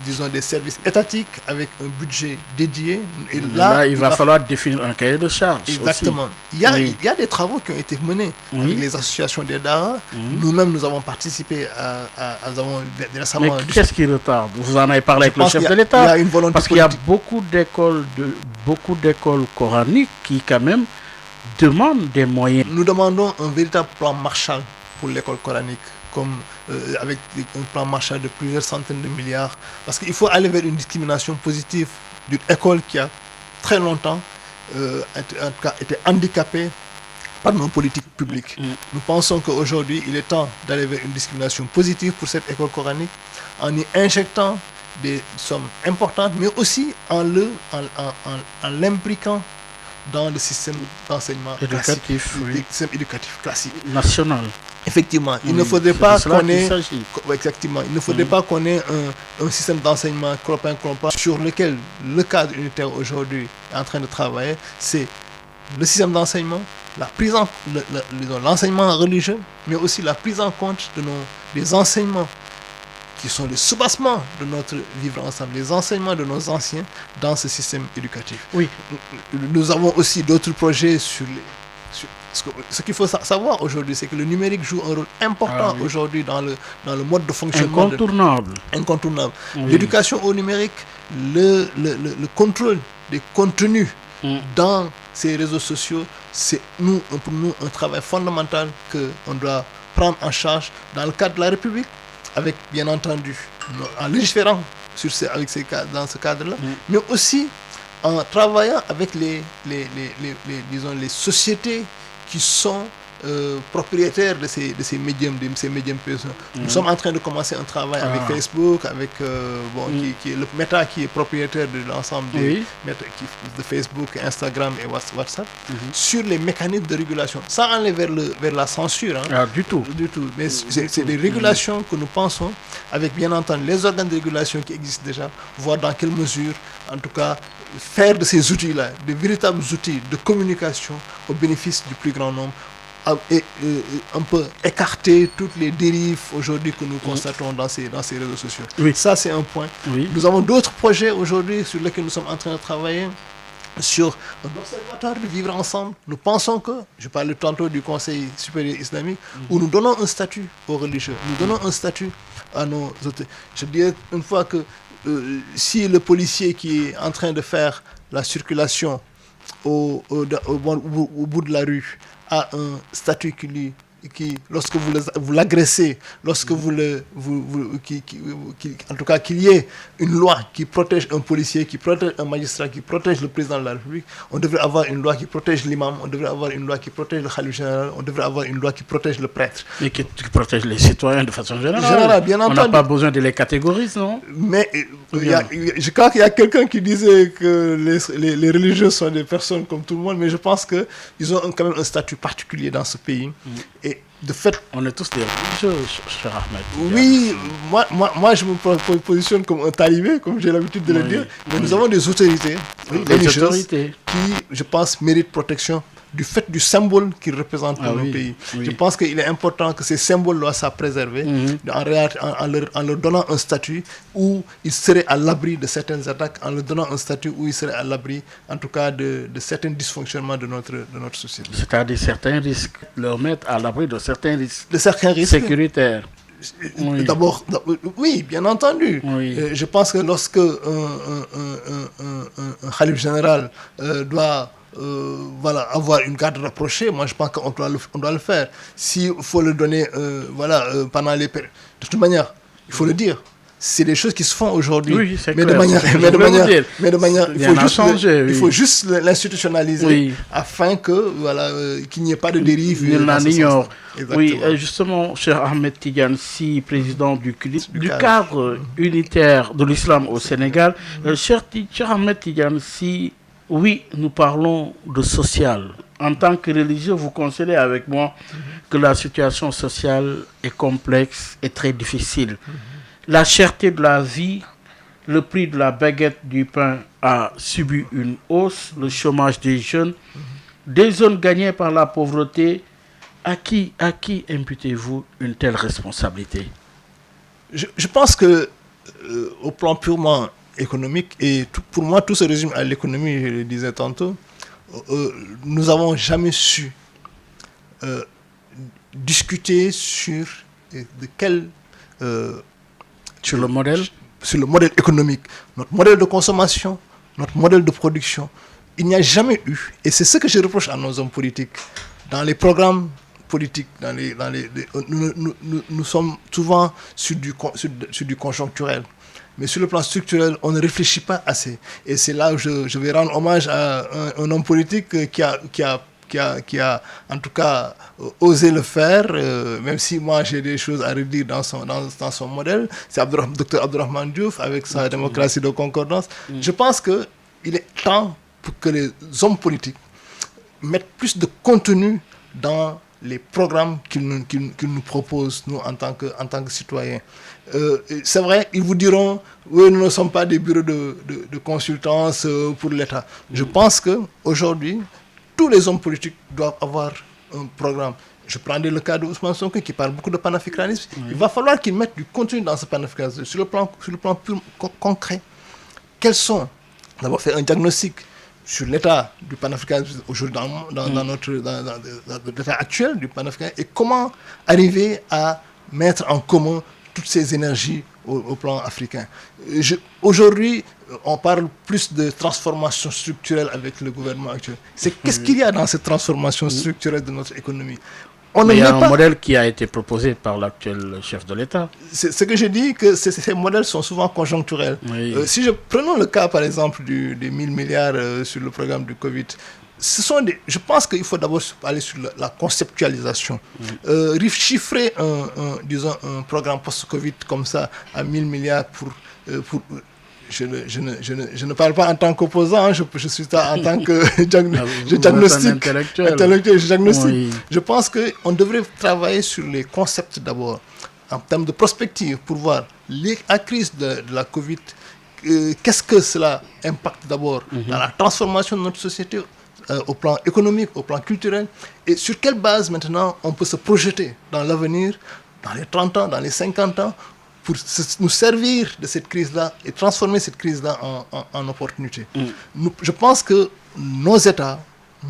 disons, des services étatiques avec un budget dédié. Et là, il va falloir définir un cahier de charges. Exactement. Aussi. Il y a des travaux qui ont été menés avec les associations des Dara. Nous-mêmes, nous avons participé récemment. Mais qu'est-ce qui retarde? Vous en avez parlé avec le chef de l'État. Il y a une volonté parce qu'il y a beaucoup d'écoles coraniques qui, quand même, demandent des moyens. Nous demandons un véritable plan Marshall pour l'école coranique, avec un plan Marshall de plusieurs centaines de milliards. Parce qu'il faut aller vers une discrimination positive d'une école qui a très longtemps été handicapée par nos politiques publiques. Nous pensons qu'aujourd'hui, il est temps d'aller vers une discrimination positive pour cette école coranique en y injectant des sommes importantes, mais aussi en l'impliquant dans le système d'enseignement éducatif, classique, le système éducatif classique. National. Effectivement, il ne faudrait pas qu'on ait, exactement, il ne faudrait pas qu'on ait un système d'enseignement clopin sur lequel le cadre unitaire aujourd'hui est en train de travailler. C'est le système d'enseignement, l'enseignement religieux, mais aussi la prise en compte des enseignements qui sont le soubassement de notre vivre ensemble, les enseignements de nos anciens dans ce système éducatif. Oui. Nous avons aussi d'autres projets ce qu'il faut savoir aujourd'hui, c'est que le numérique joue un rôle important aujourd'hui dans le mode de fonctionnement. Incontournable. Oui. L'éducation au numérique, le contrôle des contenus dans ces réseaux sociaux, c'est pour nous un travail fondamental qu'on doit prendre en charge dans le cadre de la République, avec bien entendu en légiférant dans ce cadre-là, mais aussi en travaillant avec les sociétés qui sont propriétaires de ces médiums, Nous sommes en train de commencer un travail avec Facebook, avec qui est le Meta, qui est propriétaire de l'ensemble de Facebook, Instagram et WhatsApp, sur les mécanismes de régulation, sans aller vers la censure. Du tout. Mais c'est des régulations que nous pensons, avec bien entendu les organes de régulation qui existent déjà, voir dans quelle mesure, en tout cas, faire de ces outils-là de véritables outils de communication au bénéfice du plus grand nombre, et un peu écarter toutes les dérives aujourd'hui que nous constatons dans ces réseaux sociaux. Oui. Ça, c'est un point. Oui. Nous avons d'autres projets aujourd'hui sur lesquels nous sommes en train de travailler, sur un observatoire de vivre ensemble. Nous pensons que, je parlais tantôt du Conseil supérieur islamique, où nous donnons un statut aux religieux, nous donnons un statut à nos autres. Je dirais une fois que si le policier qui est en train de faire la circulation au bout de la rue a un statut qui lorsque vous l'agressez, lorsque en tout cas qu'il y ait une loi qui protège un policier, qui protège un magistrat, qui protège le président de la République, on devrait avoir une loi qui protège l'imam, on devrait avoir une loi qui protège le khalife général, on devrait avoir une loi qui protège le prêtre. Mais qui protège les citoyens de façon générale. Bien entendu. On n'a pas besoin de les catégoriser, non? Mais je crois qu'il y a quelqu'un qui disait que les religieux sont des personnes comme tout le monde, mais je pense qu'ils ont quand même un statut particulier dans ce pays. Et de fait, on est tous des religieux, cher Ahmed. Oui, moi je me positionne comme un talibé, comme j'ai l'habitude de le dire, mais nous avons des autorités, qui, je pense, méritent protection du fait du symbole qu'ils représentent pour nos pays. Je pense qu'il est important que ces symboles-là soient préservés, en leur donnant un statut où ils seraient à l'abri de certaines attaques, en leur donnant un statut où ils seraient à l'abri, en tout cas, de certains dysfonctionnements de notre société. C'est-à-dire certains risques, leur mettre à l'abri de certains risques sécuritaires. Oui. D'abord, oui, bien entendu. Oui. Je pense que lorsque un Khalif général doit voilà, avoir une garde rapprochée, moi je pense qu'on doit le faire. S'il faut le donner voilà, pendant les périodes. De toute manière, il faut le dire. C'est des choses qui se font aujourd'hui, Oui, c'est mais, clair, mais de manière, il faut juste l'institutionnaliser oui. afin que voilà, qu'il n'y ait pas de dérive. Il n'en ignore. Oui, Exactement. justement, cher Ahmed Tidiane Sy, président du cadre unitaire de l'islam au Sénégal, cher Ahmed Tidiane Sy, oui, nous parlons de social. En tant que religieux, vous concédez avec moi que la situation sociale est complexe et très difficile. La cherté de la vie, le prix de la baguette du pain a subi une hausse, le chômage des jeunes, des zones gagnées par la pauvreté. À qui imputez-vous une telle responsabilité? Je pense que au plan purement économique, et pour moi tout se résume à l'économie, je le disais tantôt, nous n'avons jamais su discuter sur sur le modèle économique, notre modèle de consommation, notre modèle de production. Il n'y a jamais eu, et c'est ce que je reproche à nos hommes politiques, dans les programmes politiques, nous sommes souvent sur du conjoncturel. Mais sur le plan structurel, on ne réfléchit pas assez. Et c'est là où je vais rendre hommage à un homme politique qui a en tout cas osé le faire, même si moi j'ai des choses à redire dans son modèle. C'est Dr Abdourahmane Diouf avec sa démocratie de concordance. Je pense qu'il est temps pour que les hommes politiques mettent plus de contenu dans les programmes qu'ils nous proposent, nous, en tant que citoyens. C'est vrai, ils vous diront, oui, nous ne sommes pas des bureaux de consultance pour l'État. Je pense qu'aujourd'hui, tous les hommes politiques doivent avoir un programme. Je prendrai le cas de Ousmane Sonko qui parle beaucoup de panafricanisme. Oui. Il va falloir qu'ils mettent du contenu dans ce panafricanisme. Sur le plan plus concret, quels sont, d'abord faire un diagnostic sur l'état du panafricanisme aujourd'hui dans l'état actuel du panafricanisme et comment arriver à mettre en commun toutes ces énergies au plan africain. Aujourd'hui, on parle plus de transformation structurelle avec le gouvernement actuel. Qu'est-ce qu'il y a dans cette transformation structurelle de notre économie? Mais il y a un modèle qui a été proposé par l'actuel chef de l'État. C'est ce que je dis, que ces modèles sont souvent conjoncturels. Oui. Si prenons le cas, par exemple, des 1000 milliards sur le programme du Covid, je pense qu'il faut d'abord aller sur la conceptualisation. Chiffrer un programme post-Covid comme ça à 1000 milliards je ne parle pas en tant qu'opposant, hein, je suis là en tant que diagnostic. Oui. Je pense qu'on devrait travailler sur les concepts d'abord, en termes de prospective, pour voir la crise de la Covid, qu'est-ce que cela impacte d'abord dans la transformation de notre société, au plan économique, au plan culturel, et sur quelle base maintenant on peut se projeter dans l'avenir, dans les 30 ans, dans les 50 ans, pour nous servir de cette crise-là et transformer cette crise-là en opportunité. Je pense que nos États,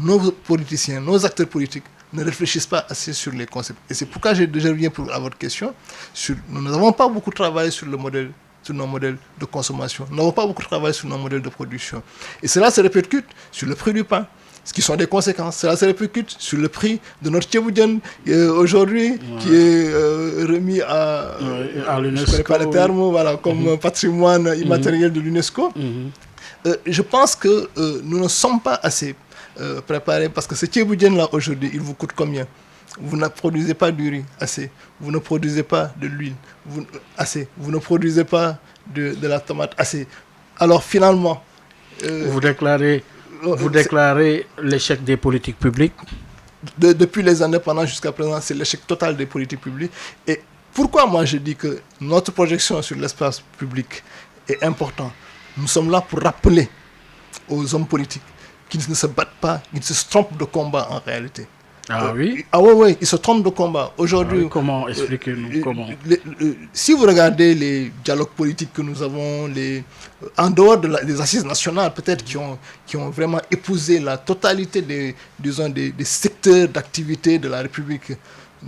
nos politiciens, nos acteurs politiques ne réfléchissent pas assez sur les concepts. Et c'est pourquoi je reviens à votre question. Nous n'avons pas beaucoup travaillé sur nos modèles de consommation. Nous n'avons pas beaucoup travaillé sur nos modèles de production. Et cela se répercute sur le prix du pain, ce qui sont des conséquences. Cela se répercute sur le prix de notre tchéboudjen aujourd'hui, qui est remis à l'UNESCO, je ne connais pas le terme, voilà, comme patrimoine immatériel de l'UNESCO. Je pense que nous ne sommes pas assez préparés, parce que ce tchéboudjen-là, aujourd'hui, il vous coûte combien? Vous ne produisez pas du riz assez, vous ne produisez pas de l'huile assez, vous ne produisez pas de la tomate assez. Alors finalement... Vous déclarez l'échec des politiques publiques? Depuis les indépendants jusqu'à présent, c'est l'échec total des politiques publiques. Et pourquoi moi je dis que notre projection sur l'espace public est importante? Nous sommes là pour rappeler aux hommes politiques qu'ils ne se battent pas, qu'ils se trompent de combat en réalité. Ah oui? Ah oui, ils se trompent de combat. Aujourd'hui, comment expliquez-nous comment? Si vous regardez les dialogues politiques que nous avons, en dehors des assises nationales, peut-être qui ont vraiment épousé la totalité des secteurs d'activité de la République,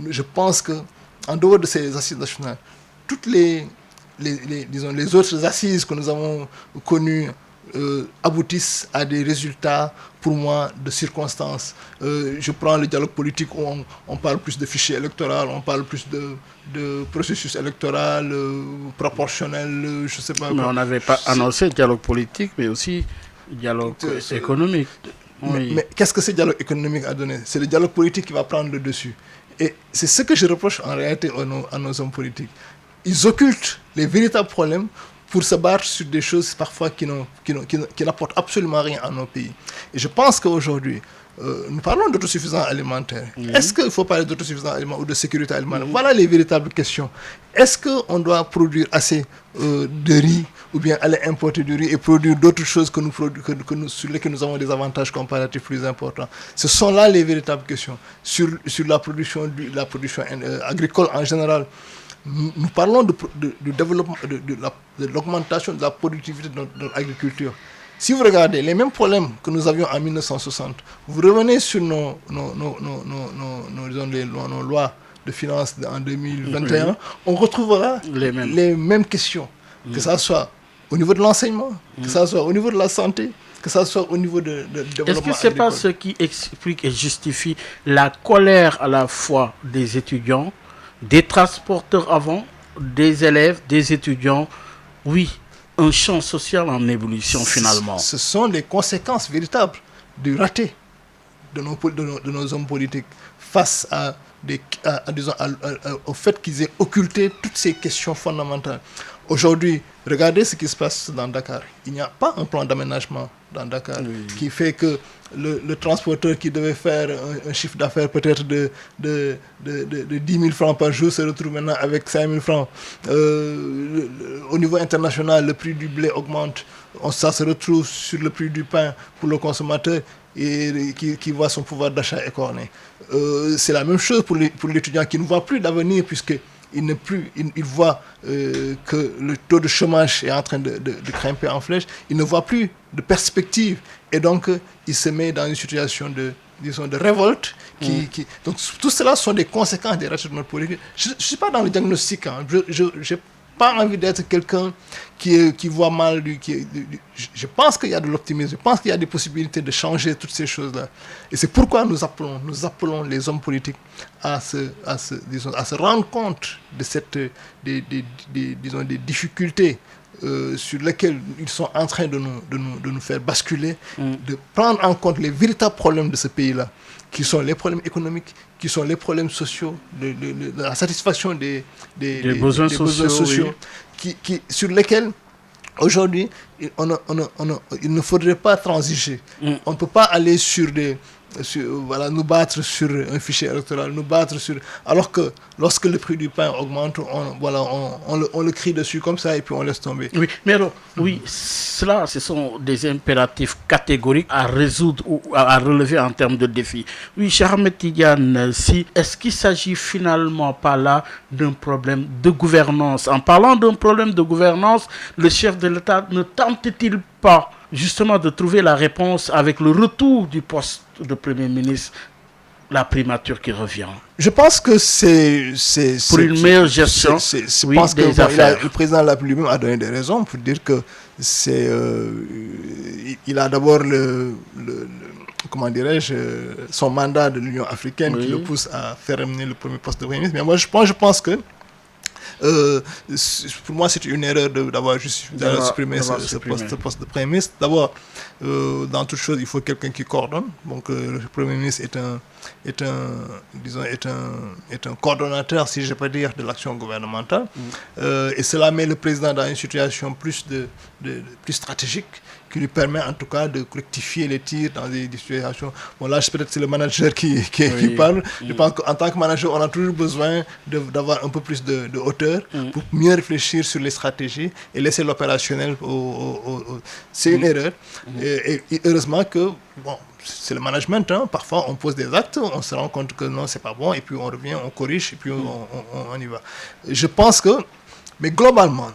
je pense que en dehors de ces assises nationales, toutes disons, les autres assises que nous avons connues aboutissent à des résultats, pour moi, de circonstances. Je prends le dialogue politique où on parle plus de fichiers électoraux, on parle plus de processus électoral, proportionnel, je ne sais pas. Mais on n'avait pas annoncé dialogue politique, mais aussi dialogue économique. Oui. Mais qu'est-ce que ce dialogue économique a donné? C'est le dialogue politique qui va prendre le dessus. Et c'est ce que je reproche en réalité à nos hommes politiques. Ils occultent les véritables problèmes pour se battre sur des choses parfois qui n'apportent absolument rien à nos pays. Et je pense qu'aujourd'hui, nous parlons d'autosuffisance alimentaire. Est-ce qu'il faut parler d'autosuffisance alimentaire ou de sécurité alimentaire? Voilà les véritables questions. Est-ce qu'on doit produire assez de riz ou bien aller importer du riz et produire d'autres choses sur lesquelles nous avons des avantages comparatifs plus importants? Ce sont là les véritables questions. Sur la production agricole en général, nous parlons du développement, de l'augmentation de la productivité de notre agriculture. Si vous regardez les mêmes problèmes que nous avions en 1960, vous revenez sur nos lois de finances en 2021, on retrouvera les mêmes questions, que ça soit au niveau de l'enseignement, que ça soit au niveau de la santé, que ça soit au niveau de développement. Est-ce que ce n'est pas ce qui explique et justifie la colère à la fois des étudiants, des transporteurs avant, des élèves, des étudiants? Oui, un champ social en ébullition finalement. Ce sont les conséquences véritables du raté de nos hommes politiques face au fait qu'ils aient occulté toutes ces questions fondamentales. Aujourd'hui, regardez ce qui se passe dans Dakar. Il n'y a pas un plan d'aménagement dans Dakar qui fait que le transporteur qui devait faire un chiffre d'affaires peut-être de 10 000 francs par jour se retrouve maintenant avec 5 000 francs. Au niveau international, le prix du blé augmente. Ça se retrouve sur le prix du pain pour le consommateur et qui voit son pouvoir d'achat écorné. C'est la même chose pour l'étudiant qui ne voit plus d'avenir puisque il voit que le taux de chômage est en train de grimper en flèche. Il ne voit plus de perspective. Et donc, il se met dans une situation de révolte. Donc, tout cela sont des conséquences des ratés de notre politique. Je ne suis pas dans le diagnostic. Hein. Je n'ai pas envie d'être quelqu'un qui voit mal. Je pense qu'il y a de l'optimisme. Je pense qu'il y a des possibilités de changer toutes ces choses-là. Et c'est pourquoi nous appelons les hommes politiques à se rendre compte de des difficultés sur lesquelles ils sont en train de nous faire basculer, de prendre en compte les véritables problèmes de ce pays-là, qui sont les problèmes économiques, qui sont les problèmes sociaux, de la satisfaction des besoins sociaux sur lesquels aujourd'hui il ne faudrait pas transiger. On ne peut pas aller nous battre sur un fichier électoral, alors que lorsque le prix du pain augmente, on le crie dessus comme ça et puis on laisse tomber. Oui, mais alors, ce sont des impératifs catégoriques à résoudre ou à relever en termes de défis. Oui, cher Ahmed Tidiane, est-ce qu'il s'agit finalement pas là d'un problème de gouvernance? En parlant d'un problème de gouvernance, le chef de l'État ne tente-t-il pas justement de trouver la réponse avec le retour du poste de Premier ministre, la primature qui revient? Je pense que c'est pour une meilleure gestion des affaires. Le président de la République lui-même a donné des raisons pour dire que il a d'abord son mandat de l'Union africaine qui le pousse à faire amener le premier poste de Premier ministre. Mais moi, je pense que pour moi, c'est une erreur d'avoir supprimé ce poste de Premier ministre. D'abord, dans toute chose, il faut quelqu'un qui coordonne. Donc, le Premier ministre est un coordonnateur, si je peux dire, de l'action gouvernementale. Et cela met le président dans une situation plus stratégique, qui lui permet en tout cas de rectifier les tirs dans des situations. Bon, là, peut-être c'est le manager qui parle. Je pense qu'en tant que manager, on a toujours besoin d'avoir un peu plus de hauteur pour mieux réfléchir sur les stratégies et laisser l'opérationnel c'est une erreur. Et heureusement que, c'est le management, hein. Parfois on pose des actes, on se rend compte que non, c'est pas bon, et puis on revient, on corrige, et puis on y va. Je pense que, mais globalement,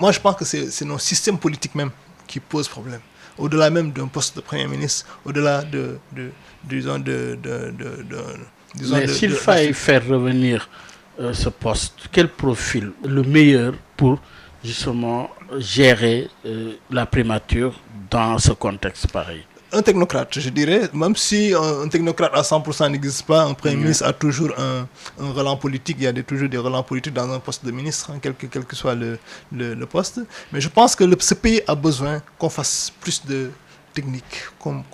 moi je pense que c'est nos systèmes politiques même qui posent problème. Au-delà même d'un poste de Premier ministre, au-delà disons, Mais s'il fallait faire revenir ce poste, quel profil le meilleur pour justement gérer la primature dans ce contexte pareil? Un technocrate, je dirais, même si un technocrate à 100% n'existe pas, un Premier ministre a toujours un relent politique, il y a toujours des relents politiques dans un poste de ministre, hein, quel que soit le poste. Mais je pense que ce pays a besoin qu'on fasse plus de technique, qu'on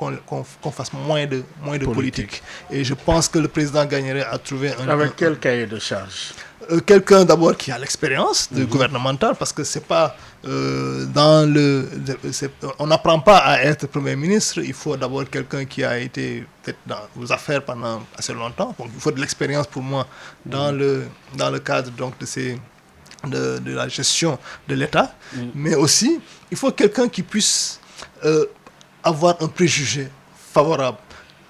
fasse moins de politique. Et je pense que le président gagnerait à trouver Avec quel cahier de charge? Quelqu'un d'abord qui a l'expérience gouvernementale, parce que c'est pas on n'apprend pas à être Premier ministre. Il faut d'abord quelqu'un qui a été peut-être dans vos affaires pendant assez longtemps. Donc il faut de l'expérience pour moi dans le cadre donc de la gestion de l'État. Mais aussi il faut quelqu'un qui puisse avoir un préjugé favorable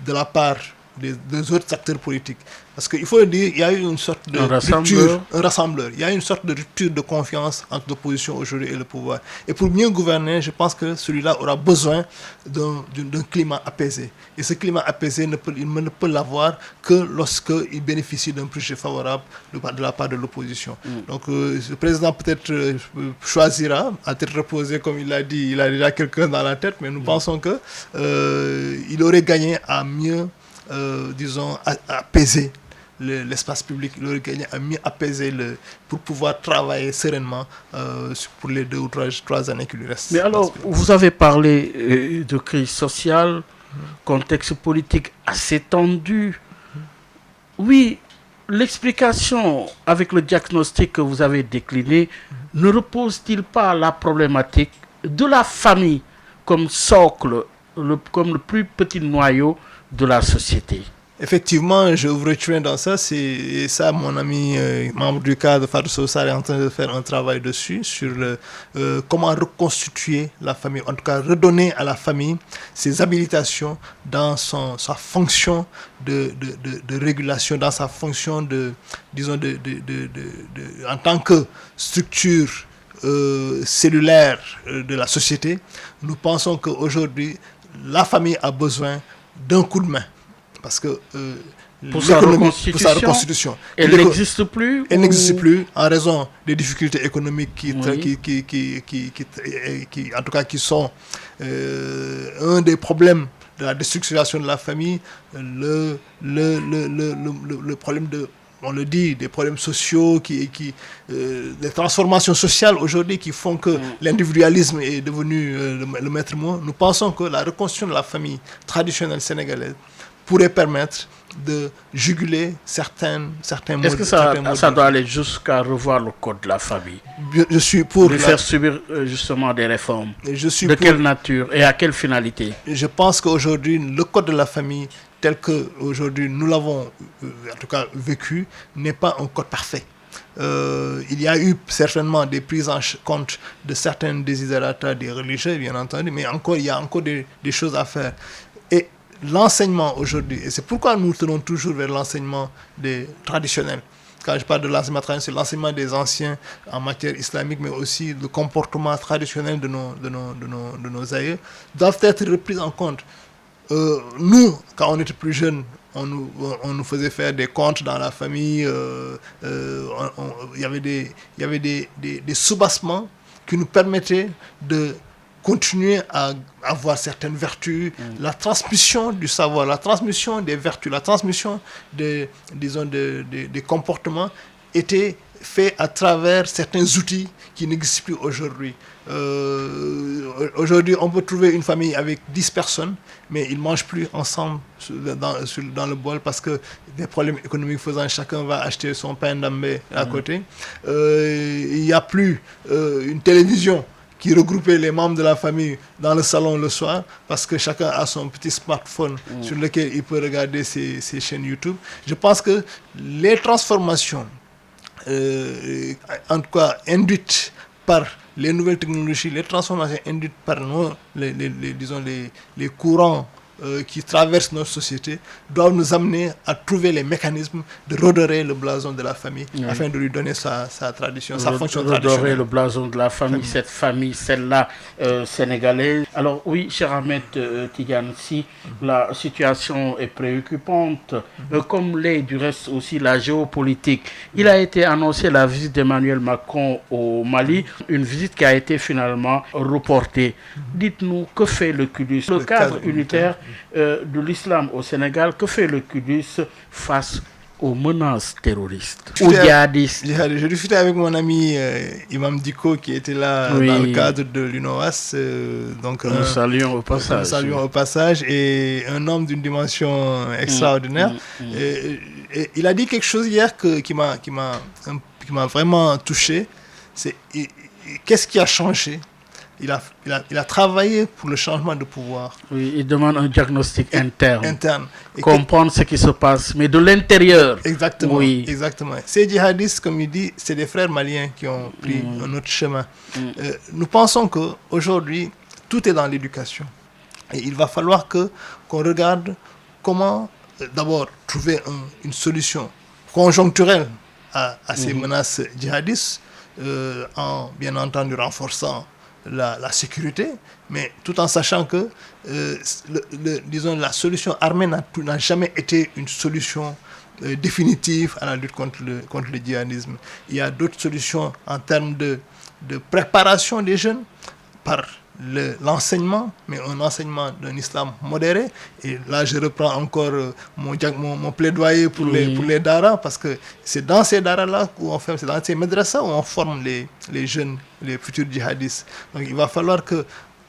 de la part des autres acteurs politiques. Parce qu'il faut le dire, il y a eu une sorte de rupture, un rassembleur. Il y a une sorte de rupture de confiance entre l'opposition aujourd'hui et le pouvoir. Et pour mieux gouverner, je pense que celui-là aura besoin d'un climat apaisé. Et ce climat apaisé, il ne peut l'avoir que lorsqu'il bénéficie d'un préjugé favorable de la part de l'opposition. Donc le président peut-être choisira, à tête reposée, comme il l'a dit, il a déjà quelqu'un dans la tête, mais nous pensons qu'il aurait gagné à mieux, disons, apaiser l'espace public, il aurait gagné à mieux apaiser pour pouvoir travailler sereinement pour les 2 ou 3 années qui lui restent. Mais alors, vous avez parlé de crise sociale, contexte politique assez tendu. Oui, l'explication avec le diagnostic que vous avez décliné ne repose-t-il pas la problématique de la famille comme socle, comme le plus petit noyau de la société? Effectivement, je vous retiens dans ça. C'est ça, mon ami membre du cadre, Fadou Sossar, est en train de faire un travail dessus, sur comment reconstituer la famille, en tout cas redonner à la famille ses habilitations dans sa fonction de régulation, dans sa fonction disons, en tant que structure cellulaire de la société. Nous pensons qu'aujourd'hui, la famille a besoin d'un coup de main. Parce que pour sa reconstitution, elle n'existe plus. Elle n'existe plus en raison des difficultés économiques qui en tout cas, qui sont un des problèmes de la déstructuration de la famille, le problème on le dit, des problèmes sociaux, des transformations sociales aujourd'hui qui font que l'individualisme est devenu le maître mot. Nous pensons que la reconstruction de la famille traditionnelle sénégalaise pourrait permettre de juguler certains modes. Est-ce que ça doit aller jusqu'à revoir le code de la famille? Je suis pour faire subir justement des réformes. Quelle nature et à quelle finalité? Je pense qu'aujourd'hui, le code de la famille, tel qu'aujourd'hui nous l'avons en tout cas vécu, n'est pas un code parfait. Il y a eu certainement des prises en compte de certains desiderata des religieux, bien entendu, mais il y a encore des choses à faire. Et l'enseignement aujourd'hui, et c'est pourquoi nous tenons toujours vers l'enseignement traditionnel. Quand je parle de l'enseignement traditionnel, c'est l'enseignement des anciens en matière islamique, mais aussi le comportement traditionnel de nos aïeux, doivent être repris en compte. Nous, quand on était plus jeunes, on nous faisait faire des comptes dans la famille, il y avait des soubassements qui nous permettaient de continuer à avoir certaines vertus, la transmission du savoir, la transmission des vertus, la transmission des comportements était fait à travers certains outils qui n'existent plus aujourd'hui. Aujourd'hui, on peut trouver une famille avec 10 personnes, mais ils ne mangent plus ensemble dans le bol parce que des problèmes économiques faisant, chacun va acheter son pain d'ambé à côté. Il n'y a plus une télévision qui regroupait les membres de la famille dans le salon le soir, parce que chacun a son petit smartphone sur lequel il peut regarder ses chaînes YouTube. Je pense que les transformations, en tout cas induites par les nouvelles technologies, les transformations induites par les courants qui traversent notre société doivent nous amener à trouver les mécanismes de redorer le blason de la famille afin de lui donner sa tradition, sa fonction traditionnelle. Redorer le blason de la famille, cette famille, celle-là sénégalaise. Alors oui, cher Ahmed Tidiane, si la situation est préoccupante, comme l'est du reste aussi la géopolitique, il a été annoncé la visite d'Emmanuel Macron au Mali, une visite qui a été finalement reportée. Dites-nous, que fait le QDUS, le cadre unitaire de l'islam au Sénégal, que fait le QDUS face aux menaces terroristes ou djihadistes? Je discutais avec mon ami Imam Diko qui était là dans le cadre de l'UNOAS. Donc, nous saluons au passage. Nous saluons au passage, et un homme d'une dimension extraordinaire. Et il a dit quelque chose hier qui m'a vraiment touché. C'est qu'est-ce qui a changé? Il a travaillé pour le changement de pouvoir. Oui, il demande un diagnostic interne. Et comprendre ce qui se passe, mais de l'intérieur. Exactement. Oui. Exactement. Ces djihadistes, comme il dit, c'est des frères maliens qui ont pris un autre chemin. Nous pensons qu'aujourd'hui, tout est dans l'éducation. Et il va falloir qu'on regarde comment, d'abord, trouver une solution conjoncturelle à ces menaces djihadistes, en, bien entendu, renforçant la sécurité, mais tout en sachant que disons, la solution armée n'a jamais été une solution définitive à la lutte contre le djihadisme. Il y a d'autres solutions en termes de préparation des jeunes par l'enseignement, mais un enseignement d'un islam modéré. Et là, je reprends encore mon plaidoyer pour les daras, parce que c'est dans ces daras-là c'est dans ces madrasas où on forme les jeunes, les futurs djihadistes. Donc il va falloir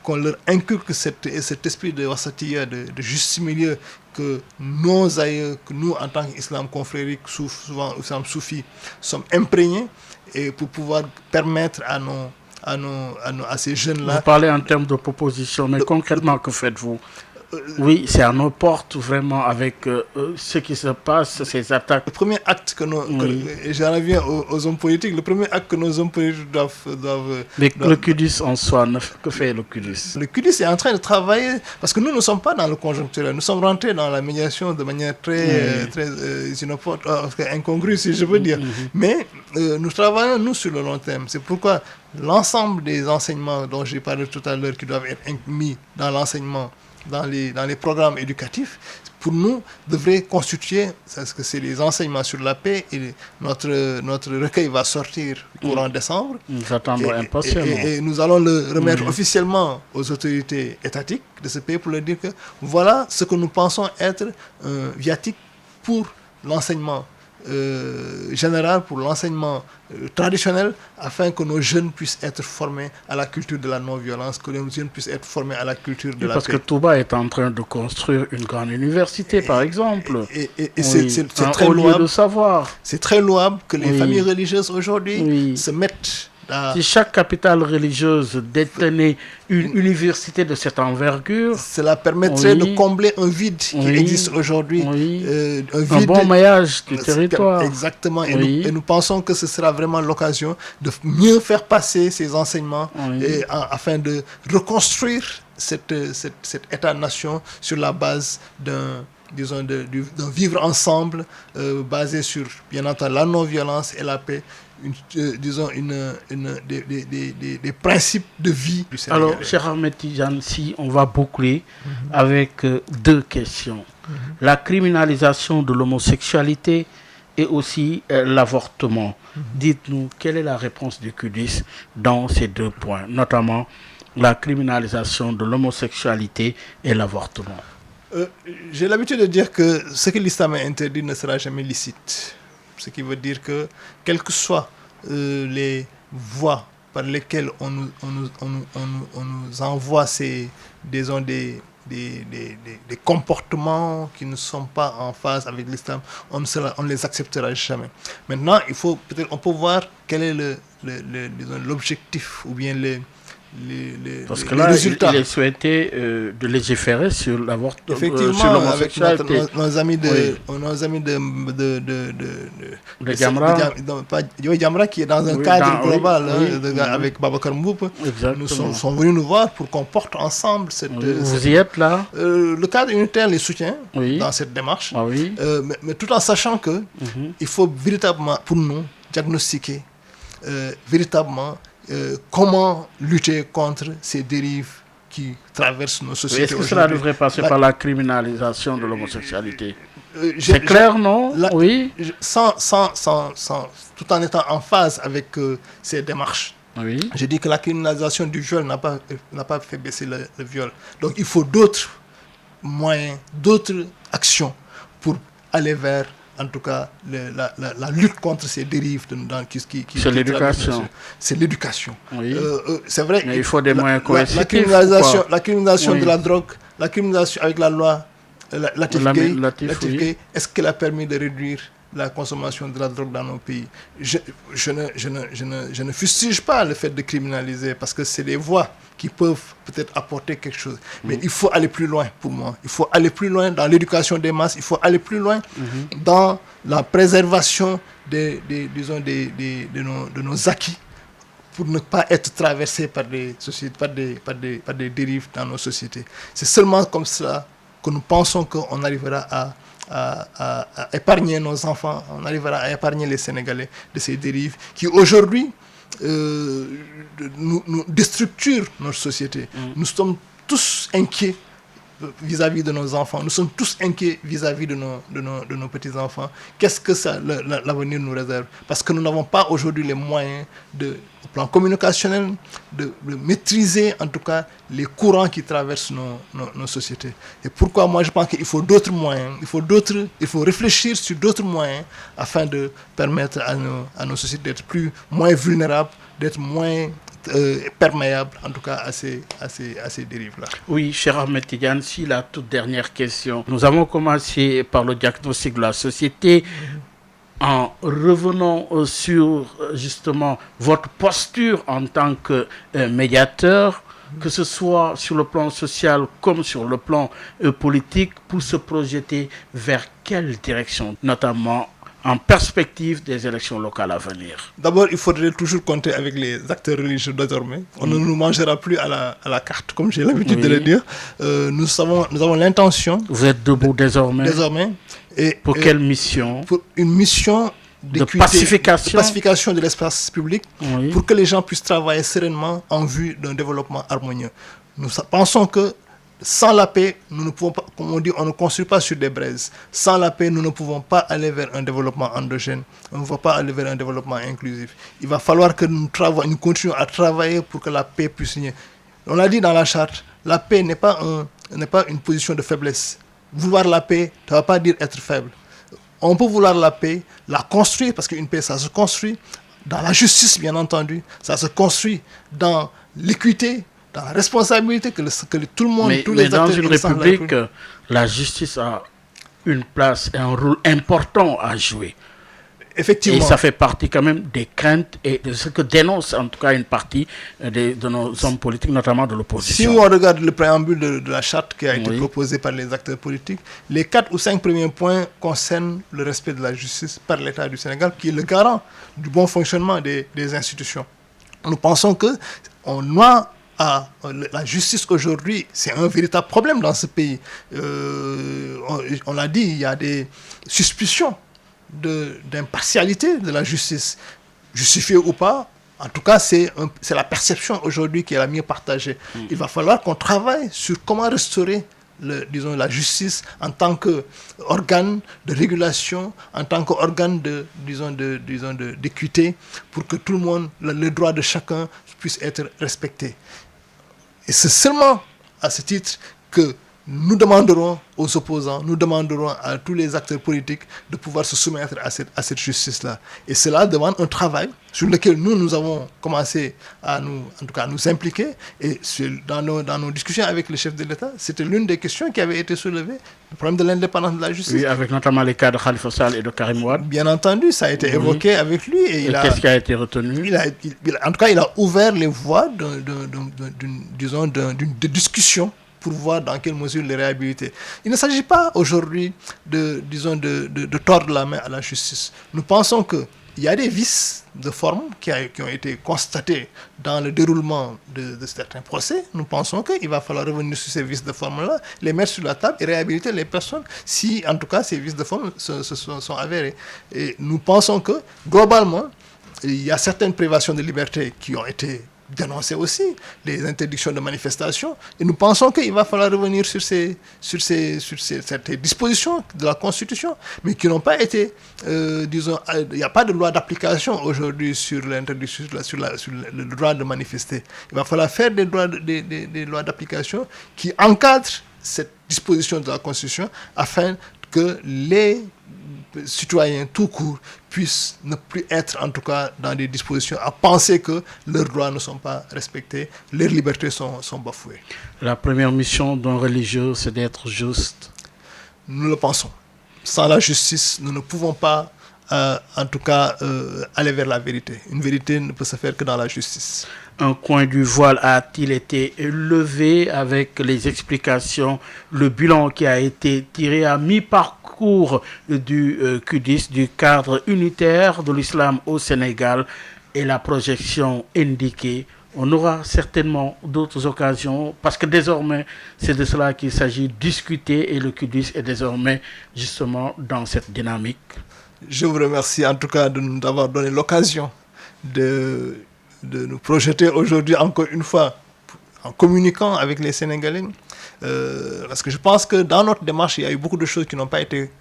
qu'on leur inculque cet esprit de wasatiyya, de juste milieu, que nos aïeux, que nous en tant qu'islam confrérique, souvent islam soufi, sommes imprégnés, et pour pouvoir permettre à ces jeunes-là. Vous parlez en termes de proposition, mais concrètement, que faites-vous? Oui, c'est à nos portes vraiment avec ce qui se passe, ces attaques. Le premier acte j'en reviens aux hommes politiques, le premier acte que nos hommes politiques doivent le QDUS en soi, que fait le QDUS? Le QDUS est en train de travailler, parce que nous ne sommes pas dans le conjoncturel, nous sommes rentrés dans la médiation de manière très incongrue, si je veux dire. Mais nous travaillons, nous, sur le long terme. C'est pourquoi l'ensemble des enseignements dont j'ai parlé tout à l'heure, qui doivent être mis dans l'enseignement, dans les programmes éducatifs, pour nous, devrait constituer, parce que c'est les enseignements sur la paix, et notre recueil va sortir courant décembre. Nous attendons impatiemment. Et nous allons le remettre officiellement aux autorités étatiques de ce pays pour leur dire que voilà ce que nous pensons être un viatique pour l'enseignement général, pour l'enseignement traditionnel, afin que nos jeunes puissent être formés à la culture de la non-violence, que nos jeunes puissent être formés à la culture de la paix. Parce que Touba est en train de construire une grande université, par exemple. Et c'est très haut louable lieu de savoir. C'est très louable que les familles religieuses aujourd'hui se mettent. Si chaque capitale religieuse détenait une université de cette envergure, cela permettrait de combler un vide qui existe aujourd'hui. Un bon maillage du territoire. Exactement. Et nous pensons que ce sera vraiment l'occasion de mieux faire passer ces enseignements afin de reconstruire cet État-nation sur la base d'un vivre ensemble basé sur, bien entendu, la non-violence et la paix, des principes de vie du Sénégal. Alors, cher Ahmed Tidiane, si on va boucler avec deux questions. La criminalisation de l'homosexualité et aussi l'avortement. Dites-nous, quelle est la réponse du QDUS dans ces deux points, notamment la criminalisation de l'homosexualité et l'avortement? J'ai l'habitude de dire que ce que l'islam a interdit ne sera jamais licite. Ce qui veut dire que, quelles que soient les voies par lesquelles on nous envoie des comportements qui ne sont pas en phase avec l'islam, on ne les acceptera jamais. Maintenant, on peut voir quel est l'objectif ou bien Parce que les là, résultats. il est souhaité de légiférer sur l'avortement, Effectivement, sur avec l'homosexualité. nos amis Oui. nos amis Le Jamra, Jamra qui est dans un oui, cadre oui, global, oui, avec Babacar Mboup, exactement. sont venus nous voir pour qu'on porte ensemble Oui, vous y êtes là? le cadre unitaire les soutient Oui. dans cette démarche, Ah oui. mais tout en sachant que il faut véritablement, pour nous, diagnostiquer véritablement comment lutter contre ces dérives qui traversent nos Oui, sociétés. est-ce que cela aujourd'hui. devrait passer par la criminalisation de l'homosexualité? Je- C'est clair, non? la- Oui. tout en étant en phase avec ces démarches. Oui. Je dis que la criminalisation du viol n'a pas fait baisser le viol. Donc il faut d'autres moyens, d'autres actions pour aller vers, en tout cas, la lutte contre ces dérives C'est l'éducation. C'est l'éducation. Oui. C'est vrai. Mais il faut des moyens coercitifs, La criminalisation Oui. de la drogue, la criminalisation avec la loi Latif Gueye, Oui. est-ce qu'elle a permis de réduire la consommation de la drogue dans nos pays? Je ne fustige pas le fait de criminaliser parce que c'est des voies qui peuvent peut-être apporter quelque chose. Mais il faut aller plus loin pour moi. Il faut aller plus loin dans l'éducation des masses. Il faut aller plus loin dans la préservation de nos acquis pour ne pas être traversé par des sociétés, par des dérives dans nos sociétés. C'est seulement comme cela que nous pensons qu'on arrivera à épargner nos enfants, on arrivera à épargner les Sénégalais de ces dérives qui aujourd'hui nous déstructurent notre société. Nous sommes tous inquiets vis-à-vis de nos enfants. Nous sommes tous inquiets vis-à-vis de nos petits-enfants. Qu'est-ce que l'avenir nous réserve? Parce que nous n'avons pas aujourd'hui les moyens, au plan communicationnel, de maîtriser en tout cas les courants qui traversent nos sociétés. Et pourquoi moi je pense qu'il faut d'autres moyens, il faut réfléchir sur d'autres moyens afin de permettre à nos sociétés d'être moins vulnérables, d'être moins perméable en tout cas à ces dérives-là. Oui, cher Ahmed Tidiane, si la toute dernière question. Nous avons commencé par le diagnostic de la société. En revenant sur justement votre posture en tant que médiateur, que ce soit sur le plan social comme sur le plan politique, pour se projeter vers quelle direction, notamment en perspective des élections locales à venir? D'abord, il faudrait toujours compter avec les acteurs religieux désormais. On ne nous mangera plus à la carte, comme j'ai l'habitude de le dire. Nous avons l'intention... Vous êtes debout désormais? Désormais. Pour quelle mission? Pour une mission de pacification de l'espace public, oui. Pour que les gens puissent travailler sereinement en vue d'un développement harmonieux. Nous pensons que sans la paix, nous ne pouvons pas, comme on dit, on ne construit pas sur des braises. Sans la paix, nous ne pouvons pas aller vers un développement endogène. On ne va pas aller vers un développement inclusif. Il va falloir que nous continuions à travailler pour que la paix puisse venir. On l'a dit dans la charte, la paix n'est pas une position de faiblesse. Vouloir la paix, ça ne va pas dire être faible. On peut vouloir la paix, la construire, parce qu'une paix, ça se construit dans la justice, bien entendu. Ça se construit dans l'équité, dans la responsabilité que tout le monde, tous les acteurs... Mais dans une république, la justice a une place et un rôle important à jouer. Effectivement. Et ça fait partie quand même des craintes et de ce que dénonce en tout cas une partie de nos hommes politiques, notamment de l'opposition. Si on regarde le préambule de la charte qui a été proposée par les acteurs politiques, les 4 ou 5 premiers points concernent le respect de la justice par l'État du Sénégal, qui est le garant du bon fonctionnement des institutions. Nous pensons que la justice aujourd'hui, c'est un véritable problème dans ce pays. On l'a dit, il y a des suspicions d'impartialité de la justice, justifiée ou pas. En tout cas, c'est la perception aujourd'hui qui est la mieux partagée. Il va falloir qu'on travaille sur comment restaurer la justice en tant qu'organe de régulation, en tant qu'organe d'équité, pour que tout le monde, le droit de chacun puisse être respecté. Et c'est seulement à ce titre que nous demanderons aux opposants, nous demanderons à tous les acteurs politiques de pouvoir se soumettre à cette justice-là. Et cela demande un travail sur lequel nous avons commencé à nous impliquer. Et dans nos discussions avec le chef de l'État, c'était l'une des questions qui avait été soulevée, le problème de l'indépendance de la justice. Oui, avec notamment les cas de Khalifa Sall et de Karim Wade. Bien entendu, ça a été évoqué avec lui. Et qu'est-ce qui a été retenu? En tout cas, il a ouvert les voies d'une discussion pour voir dans quelle mesure les réhabiliter. Il ne s'agit pas aujourd'hui de tordre la main à la justice. Nous pensons qu'il y a des vices de forme qui ont été constatés dans le déroulement de certains procès. Nous pensons qu'il va falloir revenir sur ces vices de forme-là, les mettre sur la table et réhabiliter les personnes si, en tout cas, ces vices de forme sont avérés. Et nous pensons que, globalement, il y a certaines privations de liberté qui ont été dénoncer aussi, les interdictions de manifestation, et nous pensons qu'il va falloir revenir sur certaines dispositions de la Constitution, mais qui n'ont pas été, il n'y a pas de loi d'application aujourd'hui sur l'interdiction, sur le droit de manifester. Il va falloir faire des lois d'application qui encadrent cette disposition de la Constitution afin que les citoyens tout court puissent ne plus être en tout cas dans des dispositions à penser que leurs droits ne sont pas respectés, leurs libertés sont bafouées. La première mission d'un religieux, c'est d'être juste. Nous le pensons. Sans la justice, nous ne pouvons pas en tout cas aller vers la vérité. Une vérité ne peut se faire que dans la justice. Un coin du voile a-t-il été levé avec les explications, le bilan qui a été tiré à mi-parcours du QDIS, du cadre unitaire de l'islam au Sénégal, et la projection indiquée? On aura certainement d'autres occasions parce que désormais, c'est de cela qu'il s'agit de discuter et le QDIS est désormais justement dans cette dynamique. Je vous remercie en tout cas de nous avoir donné l'occasion de nous projeter aujourd'hui encore une fois en communiquant avec les Sénégalais. Parce que je pense que dans notre démarche, il y a eu beaucoup de choses qui n'ont pas été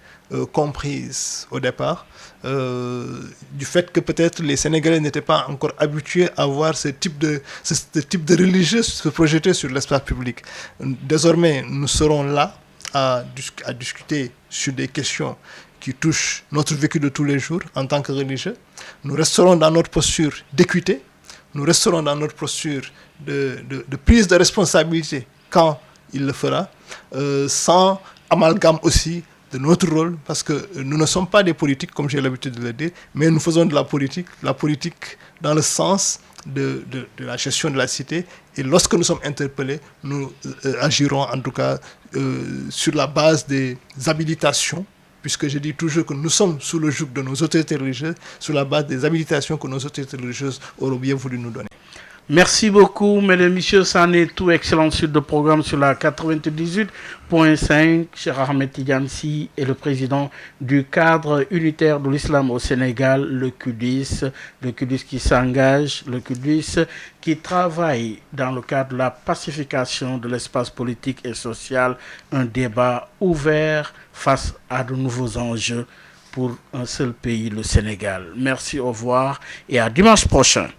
comprises au départ. Du fait que peut-être les Sénégalais n'étaient pas encore habitués à voir ce type de religieux se projeter sur l'espace public. Désormais, nous serons là à discuter sur des questions qui touchent notre vécu de tous les jours en tant que religieux. Nous resterons dans notre posture d'équité, nous resterons dans notre posture de prise de responsabilité quand il le fera, sans amalgame aussi de notre rôle, parce que nous ne sommes pas des politiques, comme j'ai l'habitude de le dire, mais nous faisons de la politique dans le sens de la gestion de la cité. Et lorsque nous sommes interpellés, nous agirons en tout cas sur la base des habilitations, puisque je dis toujours que nous sommes sous le joug de nos autorités religieuses, sur la base des habilitations que nos autorités religieuses auront bien voulu nous donner. Merci beaucoup, mesdames et messieurs. Ça en est tout. Excellente suite de programme sur la 98.5. Cheikh Ahmed Tidiane Sy est le président du cadre unitaire de l'islam au Sénégal, le QDIS qui s'engage, le QDIS qui travaille dans le cadre de la pacification de l'espace politique et social, un débat ouvert face à de nouveaux enjeux pour un seul pays, le Sénégal. Merci, au revoir et à dimanche prochain.